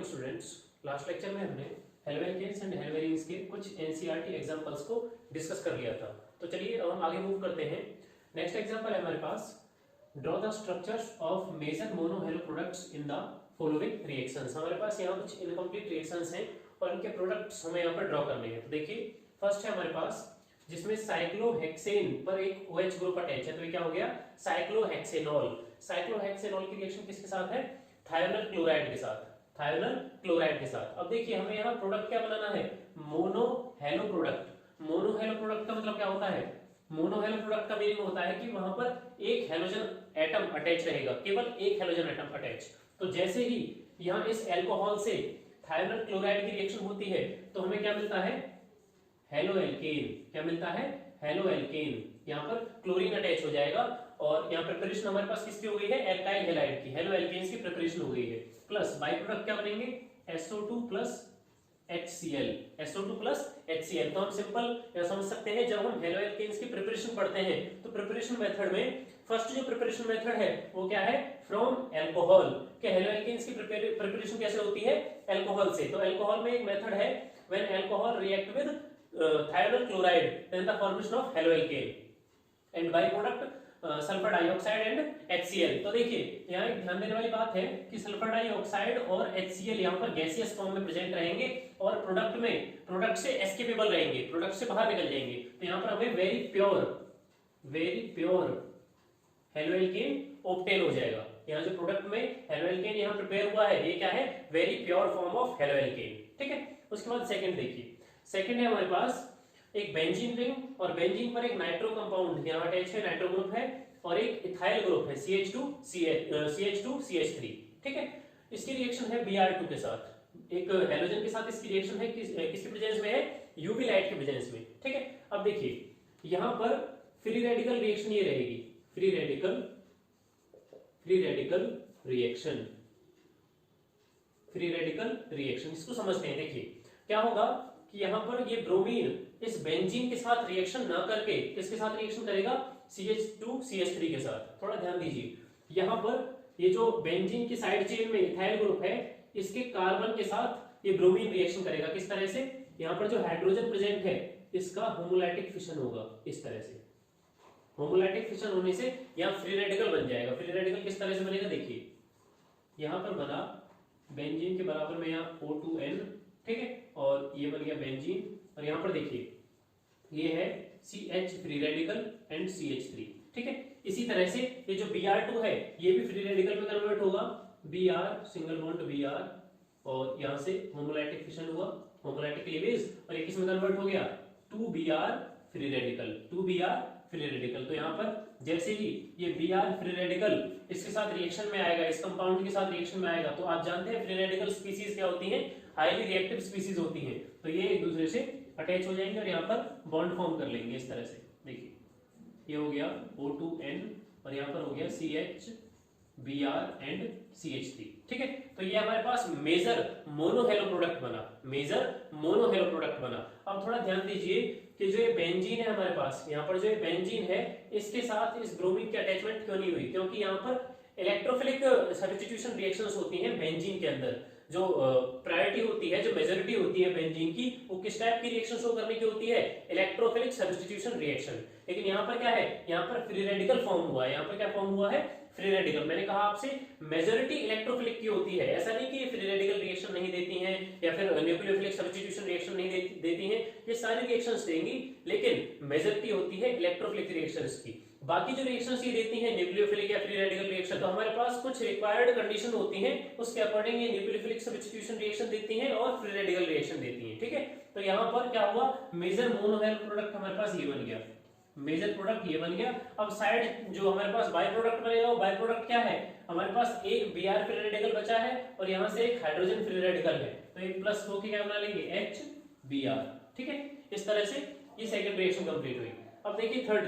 Students, last lecture में हमने हेलोवेल्केन्स and हेलोवेरिन्स के कुछ एनसीईआरटी एग्जांपल्स को डिस्कस कर लिया था। तो चलिए अब हम आगे मूव करते हैं। नेक्स्ट एग्जांपल है हमारे पास, draw the structures of major mono halo products in the following reactions. हमारे पास यहाँ कुछ इनकम्प्लीट रिएक्शंस हैं और इनके प्रोडक्ट्स हमें यहाँ पर ड्रॉ करने हैं। तो देखिए फर्स्ट है हमारे पास जिसमें साइक्लोहेक्सेन पर एक OH ग्रुप अटैच है, तो ये क्या हो गया, साइक्लोहेक्सेनॉल। साइक्लोहेक्सेनॉल की रिएक्शन किसके साथ है, थायोनल क्लोराइड के साथ, थायोनल क्लोराइड के साथ। अब देखिए हमें यहाँ प्रोडक्ट क्या बनाना है, mono hello product. Mono hello product का मतलब क्या होता है, मोनो हेलो प्रोडक्ट का मीनिंग होता है कि वहां पर एक हेलोजन एटम अटैच रहेगा, केवल एक हेलोजन एटम अटैच। तो जैसे ही यहाँ इस अल्कोहल से थायोनल क्लोराइड की रिएक्शन होती है तो हमें क्या मिलता है, हेलो एल्केन। क्या मिलता है, हेलो एल्केन। यहाँ पर क्लोरीन अटैच हो जाएगा और यहाँ प्रिपरेशन हमारे पास किसकी हो गई है, एल्काइल हैलाइड की, हेलो एल्केन्स की प्रिपरेशन हो गई है। प्लस बाई प्रोडक्ट क्या बनेंगे, SO2 plus HCl, SO2 plus HCl। तो हम सिंपल समझ सकते हैं, जब हम हेलो एल्केन्स की प्रिपरेशन पढ़ते हैं तो प्रिपरेशन मेथड में फर्स्ट जो प्रिपरेशन मेथड है वो क्या है, फ्रॉम अल्कोहल। के हेलो एल्केन्स की प्रिपरेशन कैसे होती है, अल्कोहल से। तो अल्कोहल में एक मेथड है, when alcohol react with thionyl chloride then the formation of halo alkane and by product sulphur dioxide and HCl। तो देखिए यहाँ एक ध्यान देने वाली बात है कि सल्फर डाइऑक्साइड और HCl यहाँ पर गैसियस फॉर्म में प्रेजेंट रहेंगे और प्रोडक्ट में प्रोडक्ट से एस्केपेबल रहेंगे, प्रोडक्ट से बाहर निकल जाएंगे। तो यहाँ पर हमें very pure halo alkane obtain हो जाएगा। यहाँ जो प्रोडक्ट में हेलो एल्केन यहाँ प्रिपेयर हुआ है ये क्या है, very pure form of halo alkene. ठीक है, उसके बाद सेकंड देखिए, सेकंड है हमारे पास एक बेंजीन रिंग और बेंजीन पर एक नाइट्रो कंपाउंड यहाँ अटैच है, नाइट्रो ग्रुप है और एक इथाइल ग्रुप है CH2CH3। ठीक है, इसकी रिएक्शन है Br2 के साथ, एक हेलोजन के साथ इसकी रिएक्शन है किसकी प्रेजेंस में है, यूवी लाइट के प्रेजेंस में। ठीक है, अब देखिए यहाँ पर फ्री रेडिकल रिएक्शन ये रहेगी, फ्री रेडिकल रिएक्शन, इसको समझते हैं। देखिए क्या होगा कि यहाँ पर ये ब्रोमीन इस बेंजीन के साथ रिएक्शन ना करके किसके साथ रिएक्शन करेगा, CH2CH3 के साथ। थोड़ा ध्यान दीजिए, यहाँ पर ये जो बेंजीन की साइड चेन में इथाइल ग्रुप है इसके कार्बन के साथ ये ब्रोमीन रिएक्शन करेगा। किस तरह से, यहाँ पर जो हाइड्रोजन प्रेजेंट है इसका होमोलैटिक फिशन होगा, इस तरह से। होमोलैटिक फिशन होने से यहाँ फ्री रेडिकल बन जाएगा। फ्री रेडिकल किस तरह से बनेगा, देखिए यहाँ पर बना बेंजीन के बराबर में यहाँ O2N, ठीक है, और ये बन गया बेंजीन और यहाँ पर देखिए ये है CH free radical and CH3। ठीक है, इसी तरह से ये जो Br2 है ये भी फ्री रेडिकल में कन्वर्ट होगा, Br सिंगल बॉन्ड Br और यहाँ से होमोलैटिक फिशन हुआ, होमोलैटिक क्लीवेज, और ये किसमें कन्वर्ट हो गया, 2Br free radical, 2Br free radical. तो यहाँ पर जैसे ही ये Br फ्री रेडिकल इसके साथ रिएक्शन में आएगा, इस कंपाउंड के साथ रिएक्शन में आएगा, तो आप जानते हैं फ्री रेडिकल स्पीसीज क्या होती हैं, हाईली रिएक्टिव स्पीसीज होती हैं। तो ये एक दूसरे से अटैच हो जाएंगे और यहाँ पर बॉन्ड फॉर्म कर लेंगे इस तरह से। देखिए ये हो गया O2N और यहाँ पर हो गया CH Br एंड CH3। ठीक है, तो ये हमारे पास मेजर मोनो हेलो प्रोडक्ट बना, मेजर मोनो हेलो प्रोडक्ट बना। अब थोड़ा ध्यान दीजिए कि जो ये बेंजीन है हमारे पास, यहाँ पर जो ये बेंजीन है इसके साथ इस ब्रोमीन की अटैचमेंट क्यों नहीं हुई, क्योंकि यहाँ पर इलेक्ट्रोफिलिक सब्स्टिट्यूशन रिएक्शंस होती हैं बेंजीन के अंदर। जो प्रायोरिटी होती है, जो मेजॉरिटी होती है बेंजीन की, वो किस टाइप की रिएक्शन शो करने की होती है, इलेक्ट्रोफिलिक सब्स्टिट्यूशन रिएक्शन। लेकिन यहाँ पर क्या है, यहाँ पर फ्री रेडिकल फॉर्म हुआ है, यहाँ पर क्या फॉर्म हुआ है, फ्री रेडिकल। मैंने कहा आपसे मेजॉरिटी इलेक्ट्रोफिलिक की होती है, ऐसा नहीं कि ये फ्री रेडिकल रिएक्शन नहीं देती हैं या फिर न्यूक्लियोफिलिक सब्स्टिट्यूशन रिएक्शन नहीं देती हैं, ये सारी रिएक्शंस देंगी, लेकिन मेजॉरिटी होती है इलेक्ट्रोफिलिक रिएक्शंस की। बाकी जो रिएक्शंस ये देती हैं न्यूक्लियोफिलिक या फ्री रेडिकल रिएक्शन, तो हमारे पास कुछ रिक्वायर्ड कंडीशन होती हैं, उसके अकॉर्डिंग ये न्यूक्लियोफिलिक सब्स्टिट्यूशन रिएक्शन देती हैं और फ्री रेडिकल रिएक्शन देती हैं। ठीक है, तो यहाँ पर क्या हुआ, मेजर मोनो हेलो प्रोडक्ट हमारे पास ये बन गया, मेजर प्रोडक्ट ये बन गया। अब साइड जो हमारे पास बाय प्रोडक्ट बनेगा, वो बाय प्रोडक्ट क्या है, हमारे पास एक Br फ्री रेडिकल बचा है और यहाँ से एक हाइड्रोजन फ्री रेडिकल है, तो एक प्लस होके क्या बना लेंगे, HBr। ठीक है, इस तरह से ये सेकंड रिएक्शन कंप्लीट हुई। अब देखिए थर्ड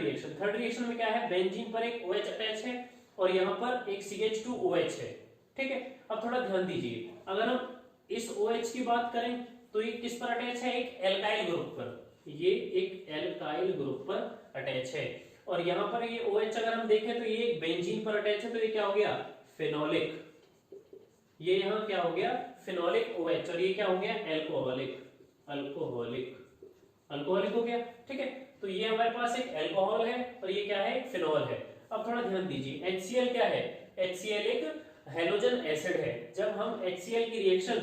रिएक्शन में क्या है, बेंजीन पर एक OH अटैच है और यहाँ पर एक CH2OH है। ठीक है, अब थोड़ा ध्यान दीजिए, अगर हम इस OH की बात करें तो ये किस पर अटैच है, एक एल्काइल ग्रुप पर, ये एक एल्काइल ग्रुप पर अटैच है। और यहाँ पर ये OH अगर हम देखें तो ये एक बेंजीन पर अटैच है, तो ये क्या हो गया, फेनोलिक, ये यहाँ क्या हो गया, फिनोलिक OH और ये क्या हो गया अल्कोहलिक, अल्कोहलिक, अल्कोहलिक हो गया। ठीक है, तो ये हमारे पास एक अल्कोहल है और ये क्या है फिनोल है। अब थोड़ा ध्यान दीजिए HCl क्या है, HCl एक हेलोजन एसिड है। जब हम HCl की रिएक्शन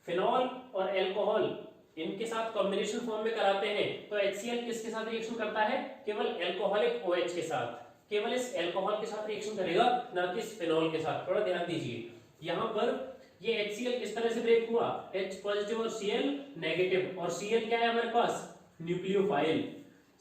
फिनोल और अल्कोहल इनके साथ कॉम्बिनेशन फॉर्म में कराते हैं तो HCl किसके साथ रिएक्शन करता है, केवल अल्कोहलिक OH के साथ, केवल इस अल्कोहल के साथ रिएक्शन करेगा, ना कि इस फिनोल के साथ। थोड़ा ध्यान दीजिए, यहाँ पर ये HCl किस तरह से ब्रेक हुआ, H पॉजिटिव और Cl नेगेटिव, और Cl क्या है हमारे पास न्यूक्लियोफाइल,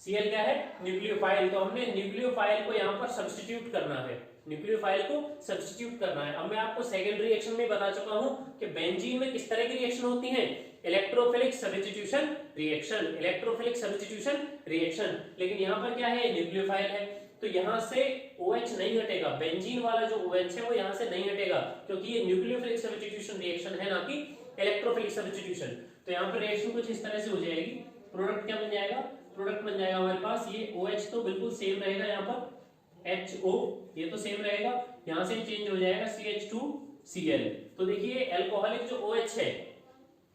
Cl क्या है न्यूक्लियोफाइल। तो हमने न्यूक्लियोफाइल को यहाँ पर सब्स्टिट्यूट करना है, न्यूक्लियोफाइल को सब्स्टिट्यूट करना है। अब मैं आपको सेकंड रिएक्शन में बता चुका हूं कि बेंजीन में किस तरह की रिएक्शन होती है, electrophilic substitution reaction, electrophilic substitution reaction. लेकिन यहाँ पर क्या है न्यूक्लियोफाइल है, तो यहाँ से OH नहीं हटेगा, बेंजीन वाला जो OH है वो यहाँ से नहीं हटेगा, क्योंकि ये न्यूक्लियोफिलिक सब्स्टिट्यूशन रिएक्शन है, ना कि इलेक्ट्रोफिलिक सब्स्टिट्यूशन। तो यहाँ पर रिएक्शन कुछ इस तरह से हो जाएगी, प्रोडक्ट क्या बन जाएगा, प्रोडक्ट बन जाएगा हमारे पास ये OH तो बिल्कुल सेम रहेगा, यहाँ पर HO ये तो सेम रहेगा, यहाँ से चेंज हो जाएगा CH2Cl। तो देखिए अल्कोहलिक जो OH है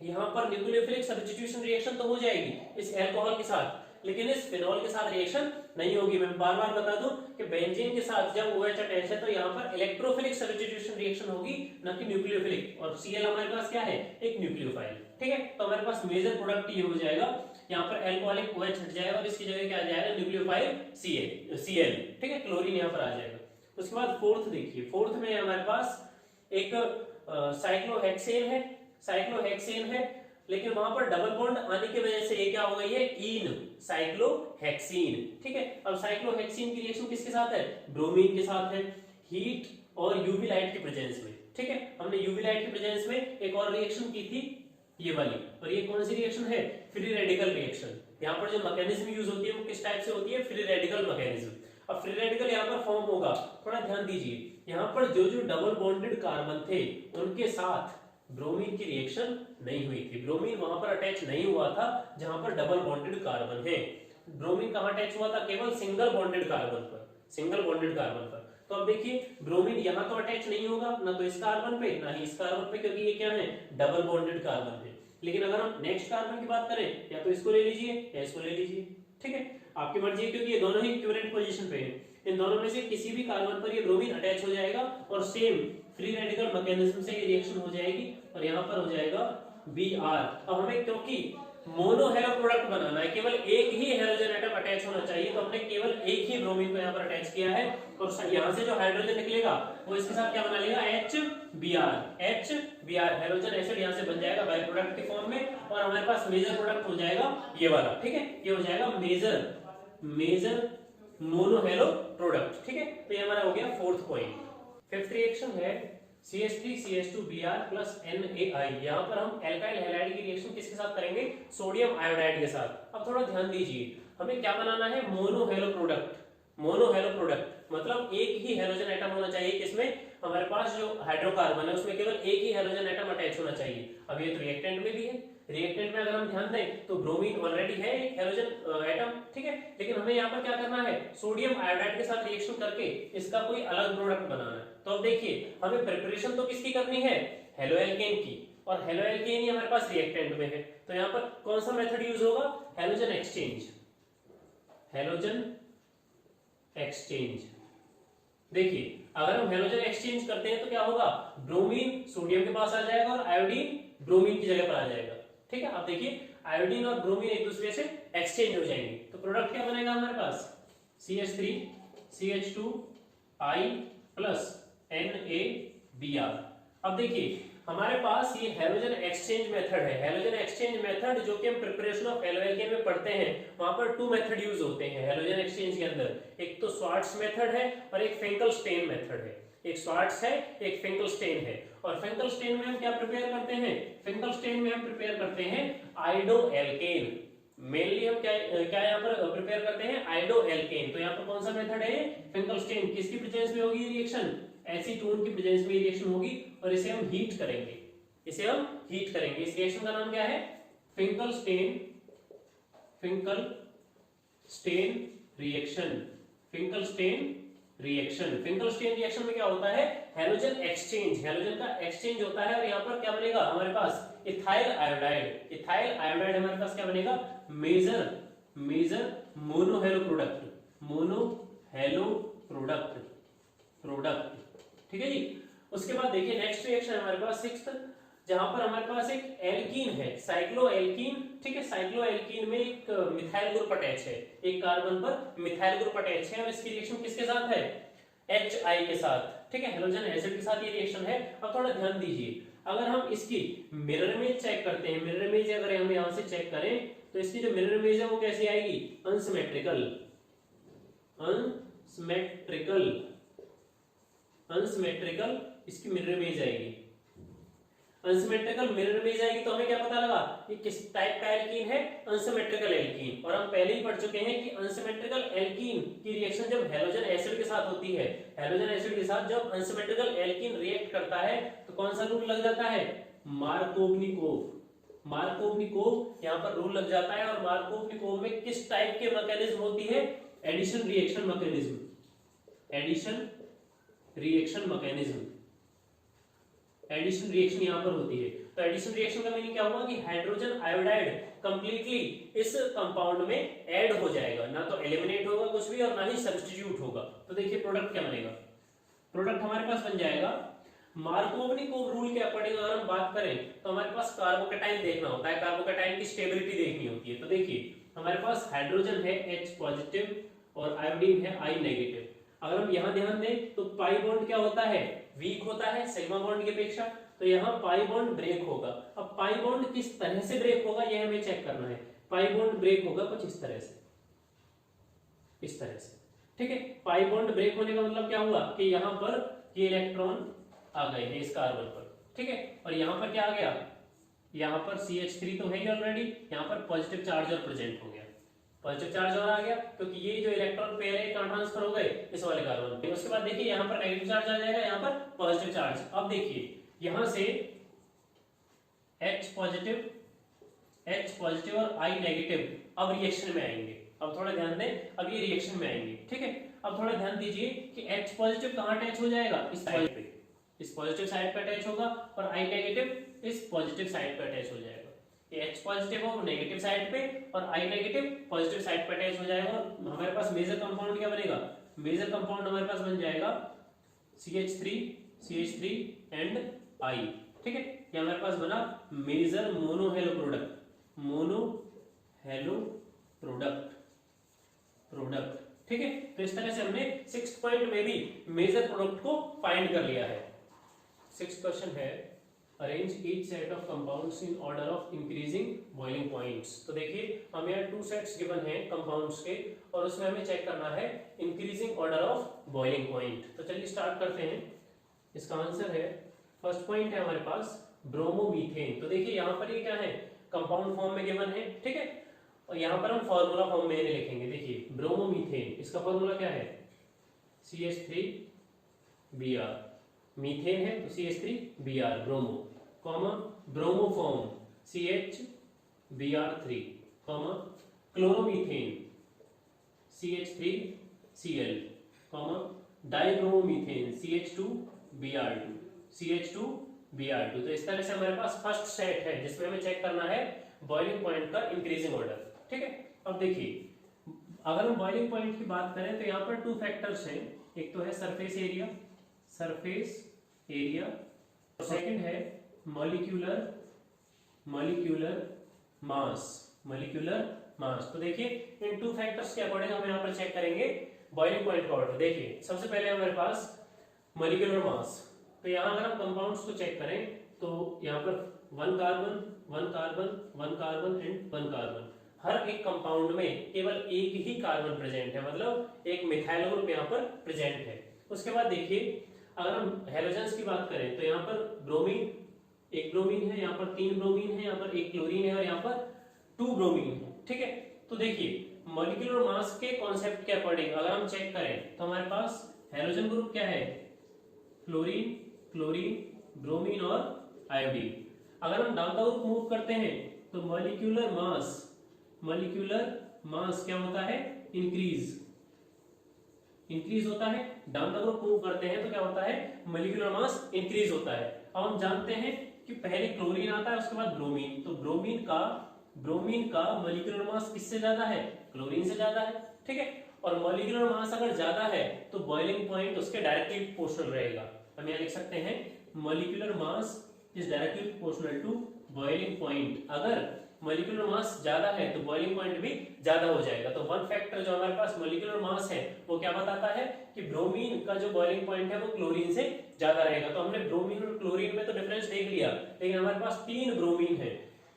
यहाँ पर न्यूक्लियोफिलिक सब्स्टिट्यूशन रिएक्शन तो हो जाएगी इस अल्कोहल के साथ, लेकिन इस फिनोल के साथ रिएक्शन नहीं होगी। मैं बार बार बता दूं कि बेंजीन के साथ जब OH अटैच है तो यहाँ पर इलेक्ट्रोफिलिक सब्स्टिट्यूशन रिएक्शन होगी, ना कि न्यूक्लियोफिलिक। और Cl हमारे पास क्या है एक न्यूक्लियोफाइल। ठीक है, तो हमारे पास मेजर प्रोडक्ट ये हो जाएगा, यहाँ पर अल्कोहलिक OH हट जाएगा और इसकी जगह क्या आ जाएगा न्यूक्लियोफाइल Cl। ठीक है, क्लोरीन यहाँ पर आ जाएगा। उसके बाद फोर्थ देखिए, फोर्थ में हमारे पास एक साइक्लोहेक्सेन है, साइक्लोहेक्सेन है, लेकिन वहां पर डबल बॉन्ड आने की वजह से ये क्या हो गई है इन साइक्लोहेक्सीन। ठीक है, अब साइक्लोहेक्सीन की रिएक्शन किसके साथ है, ब्रोमीन के साथ है, हीट और यूवी लाइट के प्रेजेंस में। ठीक है, हमने यूवी लाइट के प्रेजेंस में एक और रिएक्शन की थी ये वाली, और ये कौन सी रिएक्शन है, फ्री रेडिकल रिएक्शन। यहाँ पर जो मैकेनिज्म यूज होती है वो किस टाइप से होती है, फ्री रेडिकल मैकेनिज्म। अब फ्री रेडिकल यहाँ पर फॉर्म होगा, थोड़ा ध्यान दीजिए, यहाँ पर जो जो डबल बॉन्डेड कार्बन थे उनके साथ ब्रोमीन की रिएक्शन नहीं हुई थी, ब्रोमीन वहां पर अटैच नहीं हुआ था जहां पर डबल बॉन्डेड कार्बन है। ब्रोमीन कहां अटैच हुआ था, केवल सिंगल बॉन्डेड कार्बन पर, सिंगल बॉन्डेड कार्बन पर। तो अब देखिए ब्रोमीन यहां तो अटैच नहीं होगा, ना तो इस कार्बन पे ना ही इस कार्बन पे, क्योंकि ये क्या है डबल बॉन्डेड कार्बन है। लेकिन अगर हम नेक्स्ट कार्बन की बात करें, या तो इसको ले लीजिए या इसको ले लीजिए। ठीक है, आपकी मर्जी है, क्योंकि ये दोनों ही इक्विवेलेंट पोजीशन पे है। इन दोनों में से किसी भी कार्बन पर ये ब्रोमीन अटैच हो जाएगा और सेम फ्री रेडिकल मैकेनिज्म से ये रिएक्शन हो जाएगी और यहाँ पर हो जाएगा Br। अब हमें क्योंकि मोनो हेलो प्रोडक्ट बनाना है, केवल एक ही हेलोजन एटम अटैच होना चाहिए, तो हमने केवल एक ही ब्रोमीन को यहाँ पर अटैच किया है, और यहाँ से जो हाइड्रोजन निकलेगा वो इसके साथ क्या बना लेगा HBr हेलोजन एसिड यहाँ से बन जाएगा बाय प्रोडक्ट के फॉर्म में, और हमारे पास मेजर प्रोडक्ट हो जाएगा ये वाला। ठीक है, ये हो जाएगा मेजर मोनो हेलो प्रोडक्ट। ठीक है, तो ये हमारा हो गया फोर्थ पॉइंट। फिफ्थ रिएक्शन है CH3CH2Br प्लस NaI। यहाँ पर हम एल्काइल हैलाइड की रिएक्शन किसके साथ करेंगे, सोडियम आयोडाइड के साथ। अब थोड़ा ध्यान दीजिए, हमें क्या बनाना है, mono hello product. Mono hello product मतलब एक ही हेलोजन एटम होना चाहिए, किसमें हमारे पास जो हाइड्रोकार्बन है उसमें केवल एक ही हेलोजन एटम अटैच होना चाहिए। अब ये तो रिएक्टेंट में भी है, रिएक्टेंट में अगर हम ध्यान दें तो ब्रोमीन ऑलरेडी है एक हेलोजन एटम। ठीक है, लेकिन हमें यहाँ पर क्या करना है, सोडियम आयोडाइड के साथ रिएक्शन करके इसका कोई अलग प्रोडक्ट बनाना है। तो अब देखिए हमें प्रिपरेशन तो किसकी करनी है, हेलोएल्केन की, और हेलोएल्केन ही हमारे पास रिएक्टेंट में है। तो यहाँ पर कौन सा मेथड यूज होगा, हेलोजन एक्सचेंज, हेलोजन एक्सचेंज। देखिए अगर हम हेलोजन एक्सचेंज करते हैं तो क्या होगा, ब्रोमीन सोडियम के पास आ जाएगा और आयोडीन ब्रोमीन की जगह पर आ जाएगा। ठीक है, अब देखिए आयोडीन और ब्रोमीन एक दूसरे से एक्सचेंज हो जाएंगे, तो प्रोडक्ट क्या बनेगा हमारे पास, CH3CH2I प्लस NaBr। अब देखिए हमारे पास ये हेलोजन एक्सचेंज मेथड है, हेलोजन एक्सचेंज मेथड जो कि हम प्रिपरेशन ऑफ हेलोएल्केन में पढ़ते हैं, वहां पर 2 मेथड यूज होते हैं हेलोजन एक्सचेंज के अंदर। एक तो स्वार्ट्स मेथड है और एक फिंकलस्टेन मेथड है। एक स्वार्ट्स है, एक फिंकलस्टेन है। और फिंकलस्टेन में हम क्या प्रिपेयर करते हैं, फिंकलस्टेन में हम प्रिपेयर करते हैं आयोडोएल्केन। मेनली हम क्या यहाँ पर प्रिपेयर करते हैं, आयोडोएल्केन। तो यहाँ पर कौन सा मेथड है, फिंकलस्टेन। किसकी प्रेजेंस में होगी रिएक्शन, एसीटोन की प्रेजेंस में रिएक्शन होगी, और इसे हम हीट करेंगे, इसे हम हीट करेंगे। इस रिएक्शन का नाम क्या है, फिंकलस्टेन रिएक्शन, फिंकलस्टेन रिएक्शन। फिंकलस्टीन रिएक्शन में क्या होता है, हैलोजन एक्सचेंज, हैलोजन का एक्सचेंज होता है और यहाँ पर क्या बनेगा हमारे पास इथाइल आयोडाइड। इथाइल आयोडाइड हमारे पास क्या बनेगा, मेजर मोनोहेलो प्रोडक्ट, मोनोहेलो प्रोडक्ट। ठीक है जी। उसके बाद देखिए नेक्स्ट रिएक्शन है हमारे पास सिक्स्थ, जहां पर हमारे पास एक एल्कीन है, साइक्लोएल्कीन। ठीक है, साइक्लोएल्कीन में एक मिथाइल ग्रुप अटैच है, एक कार्बन पर मिथाइल ग्रुप अटैच है और इसकी रिएक्शन किसके साथ है, HI के साथ। ठीक है, हेलोजन एसिड के साथ ये रिएक्शन है। अब थोड़ा ध्यान दीजिए, अगर हम इसकी मिरर इमेज चेक करते हैं, मिरर इमेज अगर हम यहां से चेक करें तो इसकी जो मिरर इमेज है वो कैसी आएगी, अनसिमेट्रिकल इसकी मिरर इमेज आएगी, अनसिमेट्रिकल मिरर इमेज आएगी। तो हमें क्या पता लगा ये किस टाइप का एल्कीन है, अनसिमेट्रिकल एल्कीन। और हम पहले ही पढ़ चुके हैं कि अनसिमेट्रिकल एल्कीन की रिएक्शन जब हैलोजन एसिड के साथ होती है, हैलोजन एसिड के साथ जब अनसिमेट्रिकल एल्कीन रिएक्ट करता है तो कौन सा रूल लग जाता है, मार्कोवनिकोव यहाँ पर रूल लग जाता है। और मार्कोवनिकोव में किस टाइप के मैकेनिज्म होती है, addition reaction mechanism, addition reaction यहां पर होती है। तो एडिशन रिएक्शन का मीनिंग क्या होगा कि हाइड्रोजन आयोडाइड कंप्लीटली इस कंपाउंड में ऐड हो जाएगा, ना तो एलिमिनेट होगा कुछ भी और ना ही सब्स्टिट्यूट होगा। तो देखिए प्रोडक्ट क्या बनेगा, प्रोडक्ट हमारे पास बन जाएगा मार्कोवनिकोव रूल के अकॉर्डिंग अगर हम बात करें तो हमारे पास कार्बोकैटायन देखना होता है, कार्बोकैटायन की स्टेबिलिटी देखनी होती है। तो देखिए हमारे पास हाइड्रोजन है H पॉजिटिव और आयोडीन है I नेगेटिव। अगर हम यहां ध्यान दें तो पाई बॉन्ड क्या होता है, वीक होता है सिग्मा बॉन्ड की अपेक्षा, तो यहाँ पाई बॉन्ड ब्रेक होगा। अब पाई बॉन्ड किस तरह से ब्रेक होगा ये हमें चेक करना है। पाई बॉन्ड ब्रेक होगा कुछ इस तरह से, इस तरह से। ठीक है, पाई बॉन्ड ब्रेक होने का मतलब क्या हुआ कि यहाँ पर ये इलेक्ट्रॉन आ गए हैं इस कार्बन पर। ठीक है, और यहाँ पर क्या आ गया, यहाँ पर CH3 तो है ही ऑलरेडी, यहाँ पर पॉजिटिव चार्ज और प्रेजेंट हो गया, पॉजिटिव चार्ज और आ गया क्योंकि ये जो इलेक्ट्रॉन पेयर है कहां ट्रांसफर हो गए, इस वाले कार्बन पे। उसके बाद देखिए यहाँ पर नेगेटिव चार्ज आ जाएगा, यहाँ पर पॉजिटिव चार्ज। अब देखिए यहां से H पॉजिटिव और I नेगेटिव अब रिएक्शन में आएंगे। अब थोड़ा ध्यान दें, अब ये रिएक्शन में आएंगे। ठीक है, अब थोड़ा ध्यान दीजिए कि H पॉजिटिव कहां अटैच हो जाएगा, इस साइड पे, इस पॉजिटिव साइड पे अटैच होगा और I नेगेटिव इस पॉजिटिव साइड पे अटैच हो जाएगा। ये H पॉजिटिव हो नेगेटिव साइड पे और I नेगेटिव पॉजिटिव साइड पे अटैच हो जाएगा और हमारे पास मेजर कंपाउंड क्या बनेगा, मेजर कंपाउंड हमारे पास बन जाएगा CH3 एंड I। ठीक है, ये हमारे पास बना मेजर मोनोहेलो प्रोडक्ट। ठीक है, तो इस तरह से हमने 6th पॉइंट में भी मेजर प्रोडक्ट को फाइंड कर लिया है। 6th क्वेश्चन है arrange each set of compounds in order of increasing boiling points. तो देखिए हम यहाँ 2 सेट्स गिवन हैं कंपाउंड्स के और उसमें हमें चेक करना है increasing order of boiling point. तो चलिए स्टार्ट करते हैं। इसका आंसर है, फर्स्ट पॉइंट है हमारे पास ब्रोमोमीथेन। तो देखिए यहाँ पर ये क्या है, कंपाउंड फॉर्म में गिवन है। ठीक है, और यहाँ पर हम फॉर्मूला फॉर्म में लिखेंगे। देखिए ब्रोमोमीथेन, इसका फॉर्मूला क्या है, CH3Br। मीथेन है तो CH3Br bromo, comma bromoform CHBr3, comma chloromethane CH3Cl, comma dibromomethane CH2Br2। तो इस तरह से हमारे पास फर्स्ट सेट है जिसमें हमें चेक करना है बॉइलिंग पॉइंट का इंक्रीजिंग ऑर्डर। ठीक है, अब देखिए अगर हम बॉइलिंग पॉइंट की बात करें तो यहाँ पर 2 फैक्टर्स हैं। एक तो है सरफेस एरिया, सेकंड है मॉलिक्यूलर मास। तो देखिए इन 2 फैक्टर्स के अकॉर्डिंग हम यहाँ पर चेक करेंगे बॉइलिंग पॉइंट का ऑर्डर। देखिए सबसे पहले हमारे पास मॉलिक्यूलर मास। तो यहाँ अगर हम कंपाउंड्स को चेक करें तो यहाँ पर 1 कार्बन एंड 1 कार्बन, हर एक कंपाउंड में केवल एक ही कार्बन प्रेजेंट है, मतलब एक मिथाइल ग्रुप यहाँ पर प्रेजेंट है। उसके बाद देखिए अगर हम हैलोजेंस की बात करें तो यहाँ पर ब्रोमीन, एक ब्रोमीन है, यहाँ पर 3 ब्रोमीन है, यहाँ पर एक क्लोरीन है और यहाँ पर 2 ब्रोमीन है। ठीक है, तो देखिए मॉलिक्यूलर मास के कॉन्सेप्ट के अकॉर्डिंग अगर हम चेक करें तो हमारे पास हैलोजन ग्रुप क्या है, क्लोरीन, ब्रोमीन और आयोडीन। अगर हम डाउन द ग्रुप मूव करते हैं तो मॉलिक्यूलर मास क्या होता है, इंक्रीज इंक्रीज होता है, डाउन द ग्रुप मूव करते हैं तो क्या होता है, मॉलिक्यूलर मास इंक्रीज होता है। अब हम जानते हैं कि पहले क्लोरीन आता है उसके बाद ब्रोमीन, तो ब्रोमीन का मॉलिक्यूलर मास किससे ज्यादा है, क्लोरीन से ज्यादा है, ठीक है। और मॉलिक्यूलर मास अगर ज्यादा है तो बॉइलिंग पॉइंट उसके डायरेक्टली प्रोपोर्शनल रहेगा। हम यहाँ लिख सकते हैं molecular mass is directly proportional to boiling point. अगर मॉलिक्यूलर मास ज्यादा है तो बॉइलिंग पॉइंट भी ज्यादा हो जाएगा। तो वन फैक्टर जो हमारे पास मॉलिक्यूलर मास है वो क्या बताता है कि ब्रोमीन का जो बॉइलिंग पॉइंट है वो क्लोरीन से ज्यादा रहेगा। तो हमने ब्रोमीन और क्लोरीन में तो डिफरेंस देख लिया, लेकिन हमारे पास 3 ब्रोमीन है,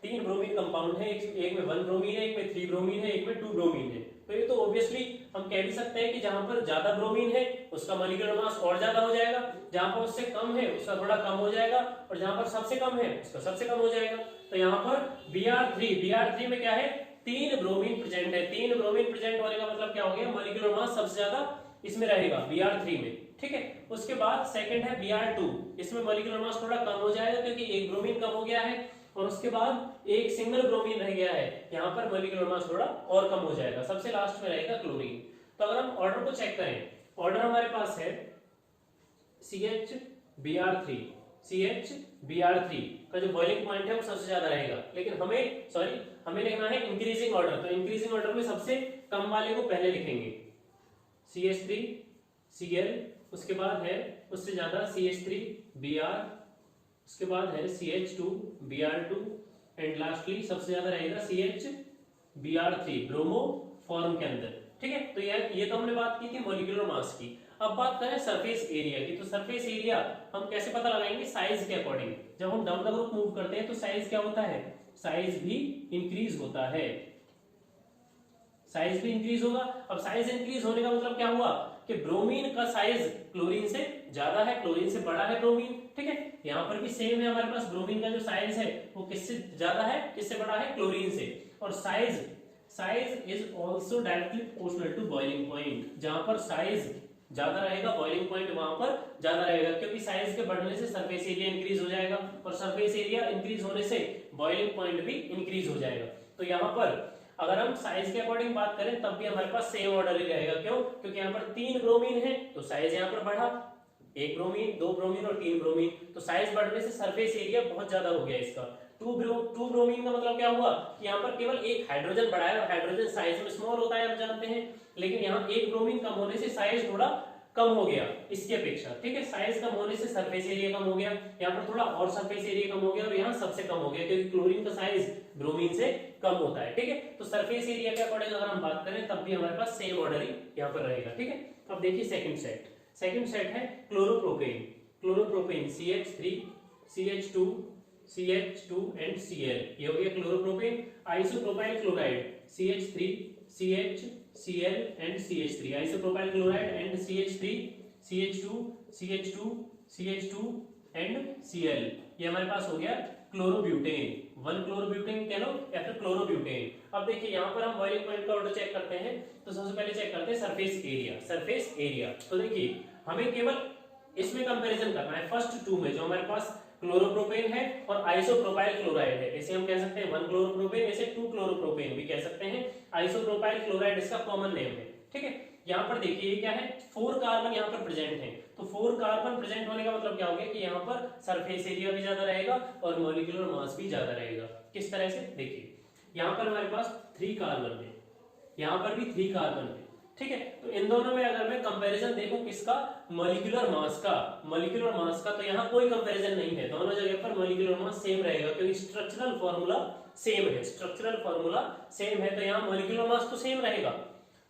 3 ब्रोमीन कंपाउंड है, एक में 1 ब्रोमीन है, एक में 3 ब्रोमीन है, एक में 2 ब्रोमीन है। तो ये तो ऑब्वियसली हम कह भी सकते हैं कि जहां पर ज्यादा ब्रोमीन है उसका मॉलिक्यूलर मास और ज्यादा हो जाएगा, जहां पर उससे कम है उसका थोड़ा कम हो जाएगा, और जहां पर सबसे कम है उसका सबसे कम हो जाएगा। तो यहाँ पर Br3 में क्या है, 3 ब्रोमीन प्रेजेंट है। 3 ब्रोमीन प्रेजेंट होने का मतलब क्या हो गया, मॉलिक्यूलर मास सबसे ज्यादा इसमें रहेगा Br3 में, ठीक है। उसके बाद सेकंड है Br2, इसमें मॉलिक्यूलर मास थोड़ा कम हो जाएगा क्योंकि एक ब्रोमीन कम हो गया है, और उसके बाद एक सिंगल ब्रोमीन रह गया है, यहाँ पर मॉलिक्यूलर मास थोड़ा और कम हो जाएगा। सबसे लास्ट में रहेगा क्लोरीन। तो अगर हम ऑर्डर को चेक करें, ऑर्डर हमारे पास है CHBr3 का जो बॉइलिंग पॉइंट है वो सबसे ज्यादा रहेगा, लेकिन हमें लिखना है इंक्रीजिंग ऑर्डर। तो इंक्रीजिंग ऑर्डर में सबसे कम वाले को पहले लिखेंगे, CH3Cl, उसके बाद है उससे ज्यादा CH3Br, उसके बाद है CH2Br2, एंड लास्टली सबसे ज्यादा रहेगा CHBr3 ब्रोमो फॉर्म के अंदर, ठीक है। तो ये तो हमने बात की थी मॉलिक्यूलर मास की। अब बात करें सरफेस एरिया की, तो सरफेस एरिया हम कैसे पता लगाएंगे, साइज के अकॉर्डिंग। जब हम डाउन द ग्रुप मूव करते हैं तो साइज क्या होता है, साइज भी इंक्रीज होता है, साइज भी इंक्रीज होगा। अब साइज इंक्रीज होने का मतलब क्या हुआ कि ब्रोमीन का साइज क्लोरीन से ज्यादा है, क्लोरीन से बड़ा है ब्रोमीन, ठीक है। यहाँ पर भी सेम है, हमारे पास ब्रोमीन का जो साइज है वो किससे ज्यादा है, किससे बड़ा है, क्लोरीन से। और size is also directly proportional to boiling point. जहां पर साइज ज्यादा रहेगा बॉइलिंग पॉइंट वहां पर ज्यादा रहेगा, क्योंकि साइज के बढ़ने से सरफेस एरिया इंक्रीज हो जाएगा, और सरफेस एरिया इंक्रीज होने से बॉइलिंग पॉइंट भी इंक्रीज हो जाएगा। तो यहाँ पर अगर हम साइज के अकॉर्डिंग बात करें तब भी हमारे पास सेम ऑर्डर ही रहेगा। क्यों, क्योंकि यहाँ पर 3 ब्रोमीन है तो साइज यहाँ पर बढ़ा, 1 ब्रोमीन, 2 ब्रोमीन और 3 ब्रोमीन, तो साइज बढ़ने से सरफेस एरिया बहुत ज्यादा हो गया इसका। 2 ब्रोमीन का मतलब क्या हुआ कि यहाँ पर केवल एक हाइड्रोजन बढ़ा है, और हाइड्रोजन साइज में स्मॉल होता है, हम जानते हैं, लेकिन यहाँ 1 ब्रोमीन कम होने से साइज थोड़ा कम हो गया इसकी अपेक्षा, ठीक है। साइज कम होने से सरफेस एरिया कम हो गया, यहाँ पर थोड़ा और सरफेस एरिया कम हो गया, और यहाँ सबसे कम हो गया क्योंकि क्लोरीन का साइज ब्रोमीन से कम होता है, ठीक है। तो सरफेस एरिया के अकॉर्डिंग अगर हम बात करें तब भी हमारे पास सेम ऑर्डर ही यहाँ पर रहेगा, ठीक है। अब देखिए सेकंड सेट है chloropropane CH3 CH2 and Cl, ये हो गया chloropropane. Isopropyl chloride CH3 CL and CH3, isopropyl chloride and CH3 CH2 and Cl, ये हमारे पास हो गया क्लोरोब्यूटेन। 1 क्लोरोब्यूटेन कह लो या फिर क्लोरोब्यूटेन। अब देखिए यहाँ पर हम बॉइलिंग पॉइंट का ऑर्डर चेक करते हैं, तो सबसे पहले चेक करते हैं सरफेस एरिया। तो देखिए हमें केवल इसमें कंपैरिजन करना है, फर्स्ट 2 में जो हमारे पास क्लोरोप्रोपेन है और आइसोप्रोपाइल क्लोराइड है। इसे हम कह सकते हैं 1 क्लोरोप्रोपेन, इसे 2 क्लोरोप्रोपेन भी कह सकते हैं। आइसोप्रोपाइल क्लोराइड इसका कॉमन नेम है, ठीक है। यहाँ पर देखिए क्या है, 4 कार्बन यहाँ पर प्रेजेंट है, तो 4 कार्बन प्रेजेंट होने का मतलब क्या हो गया कि यहाँ पर सरफेस एरिया भी ज्यादा रहेगा और मॉलिक्यूलर मास भी ज्यादा रहेगा। किस तरह से, देखिए यहाँ पर हमारे पास 3 कार्बन है, यहाँ पर भी 3 कार्बन है, ठीक है। तो इन दोनों में अगर मैं कंपैरिजन देखूं किसका, मॉलिक्यूलर मास का, तो यहाँ कोई कंपैरिजन नहीं है, दोनों जगह पर मॉलिक्यूलर मास सेम रहेगा क्योंकि स्ट्रक्चरल फार्मूला सेम है, तो यहाँ मॉलिक्यूलर मास तो सेम रहेगा।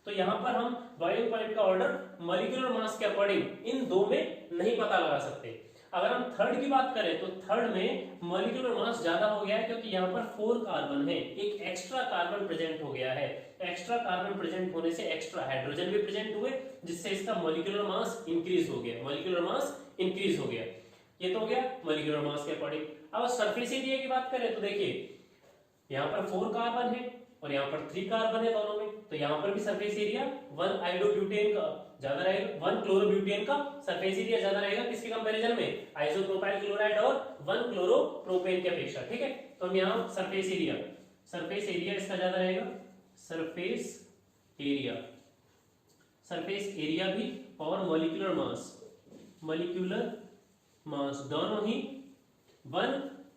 तो यहाँ पर हम बॉइलिंग पॉइंट का ऑर्डर मॉलिक्यूलर मास के अकॉर्डिंग इन 2 में नहीं पता लगा सकते। अगर हम थर्ड की बात करें तो थर्ड में मॉलिक्यूलर मास ज्यादा हो गया है क्योंकि यहाँ पर 4 कार्बन है, एक एक्स्ट्रा कार्बन प्रेजेंट हो गया है। एक्स्ट्रा कार्बन प्रेजेंट होने से एक्स्ट्रा हाइड्रोजन भी प्रेजेंट हुए, जिससे इसका मॉलिक्यूलर मास इंक्रीज हो गया। ये तो हो गया मॉलिक्यूलर मास के अकॉर्डिंग। अब सरफेस एरिया की बात करें तो देखिए यहाँ पर 4 कार्बन है और यहाँ पर 3 कार्बन है दोनों में, तो यहाँ पर भी सरफेस एरिया 1 आइडोब्यूटेन का ज्यादा रहेगा, 1 क्लोरोब्यूटेन का सरफेस एरिया ज्यादा रहेगा किसके कंपैरिजन में, आइसोप्रोपाइल क्लोराइड और 1 क्लोरोप्रोपेन की अपेक्षा, ठीक है। तो हम यहाँ सरफेस एरिया इसका ज्यादा रहेगा, सरफेस सरफेस एरिया भी और मॉलिक्यूलर मास दोनों ही 1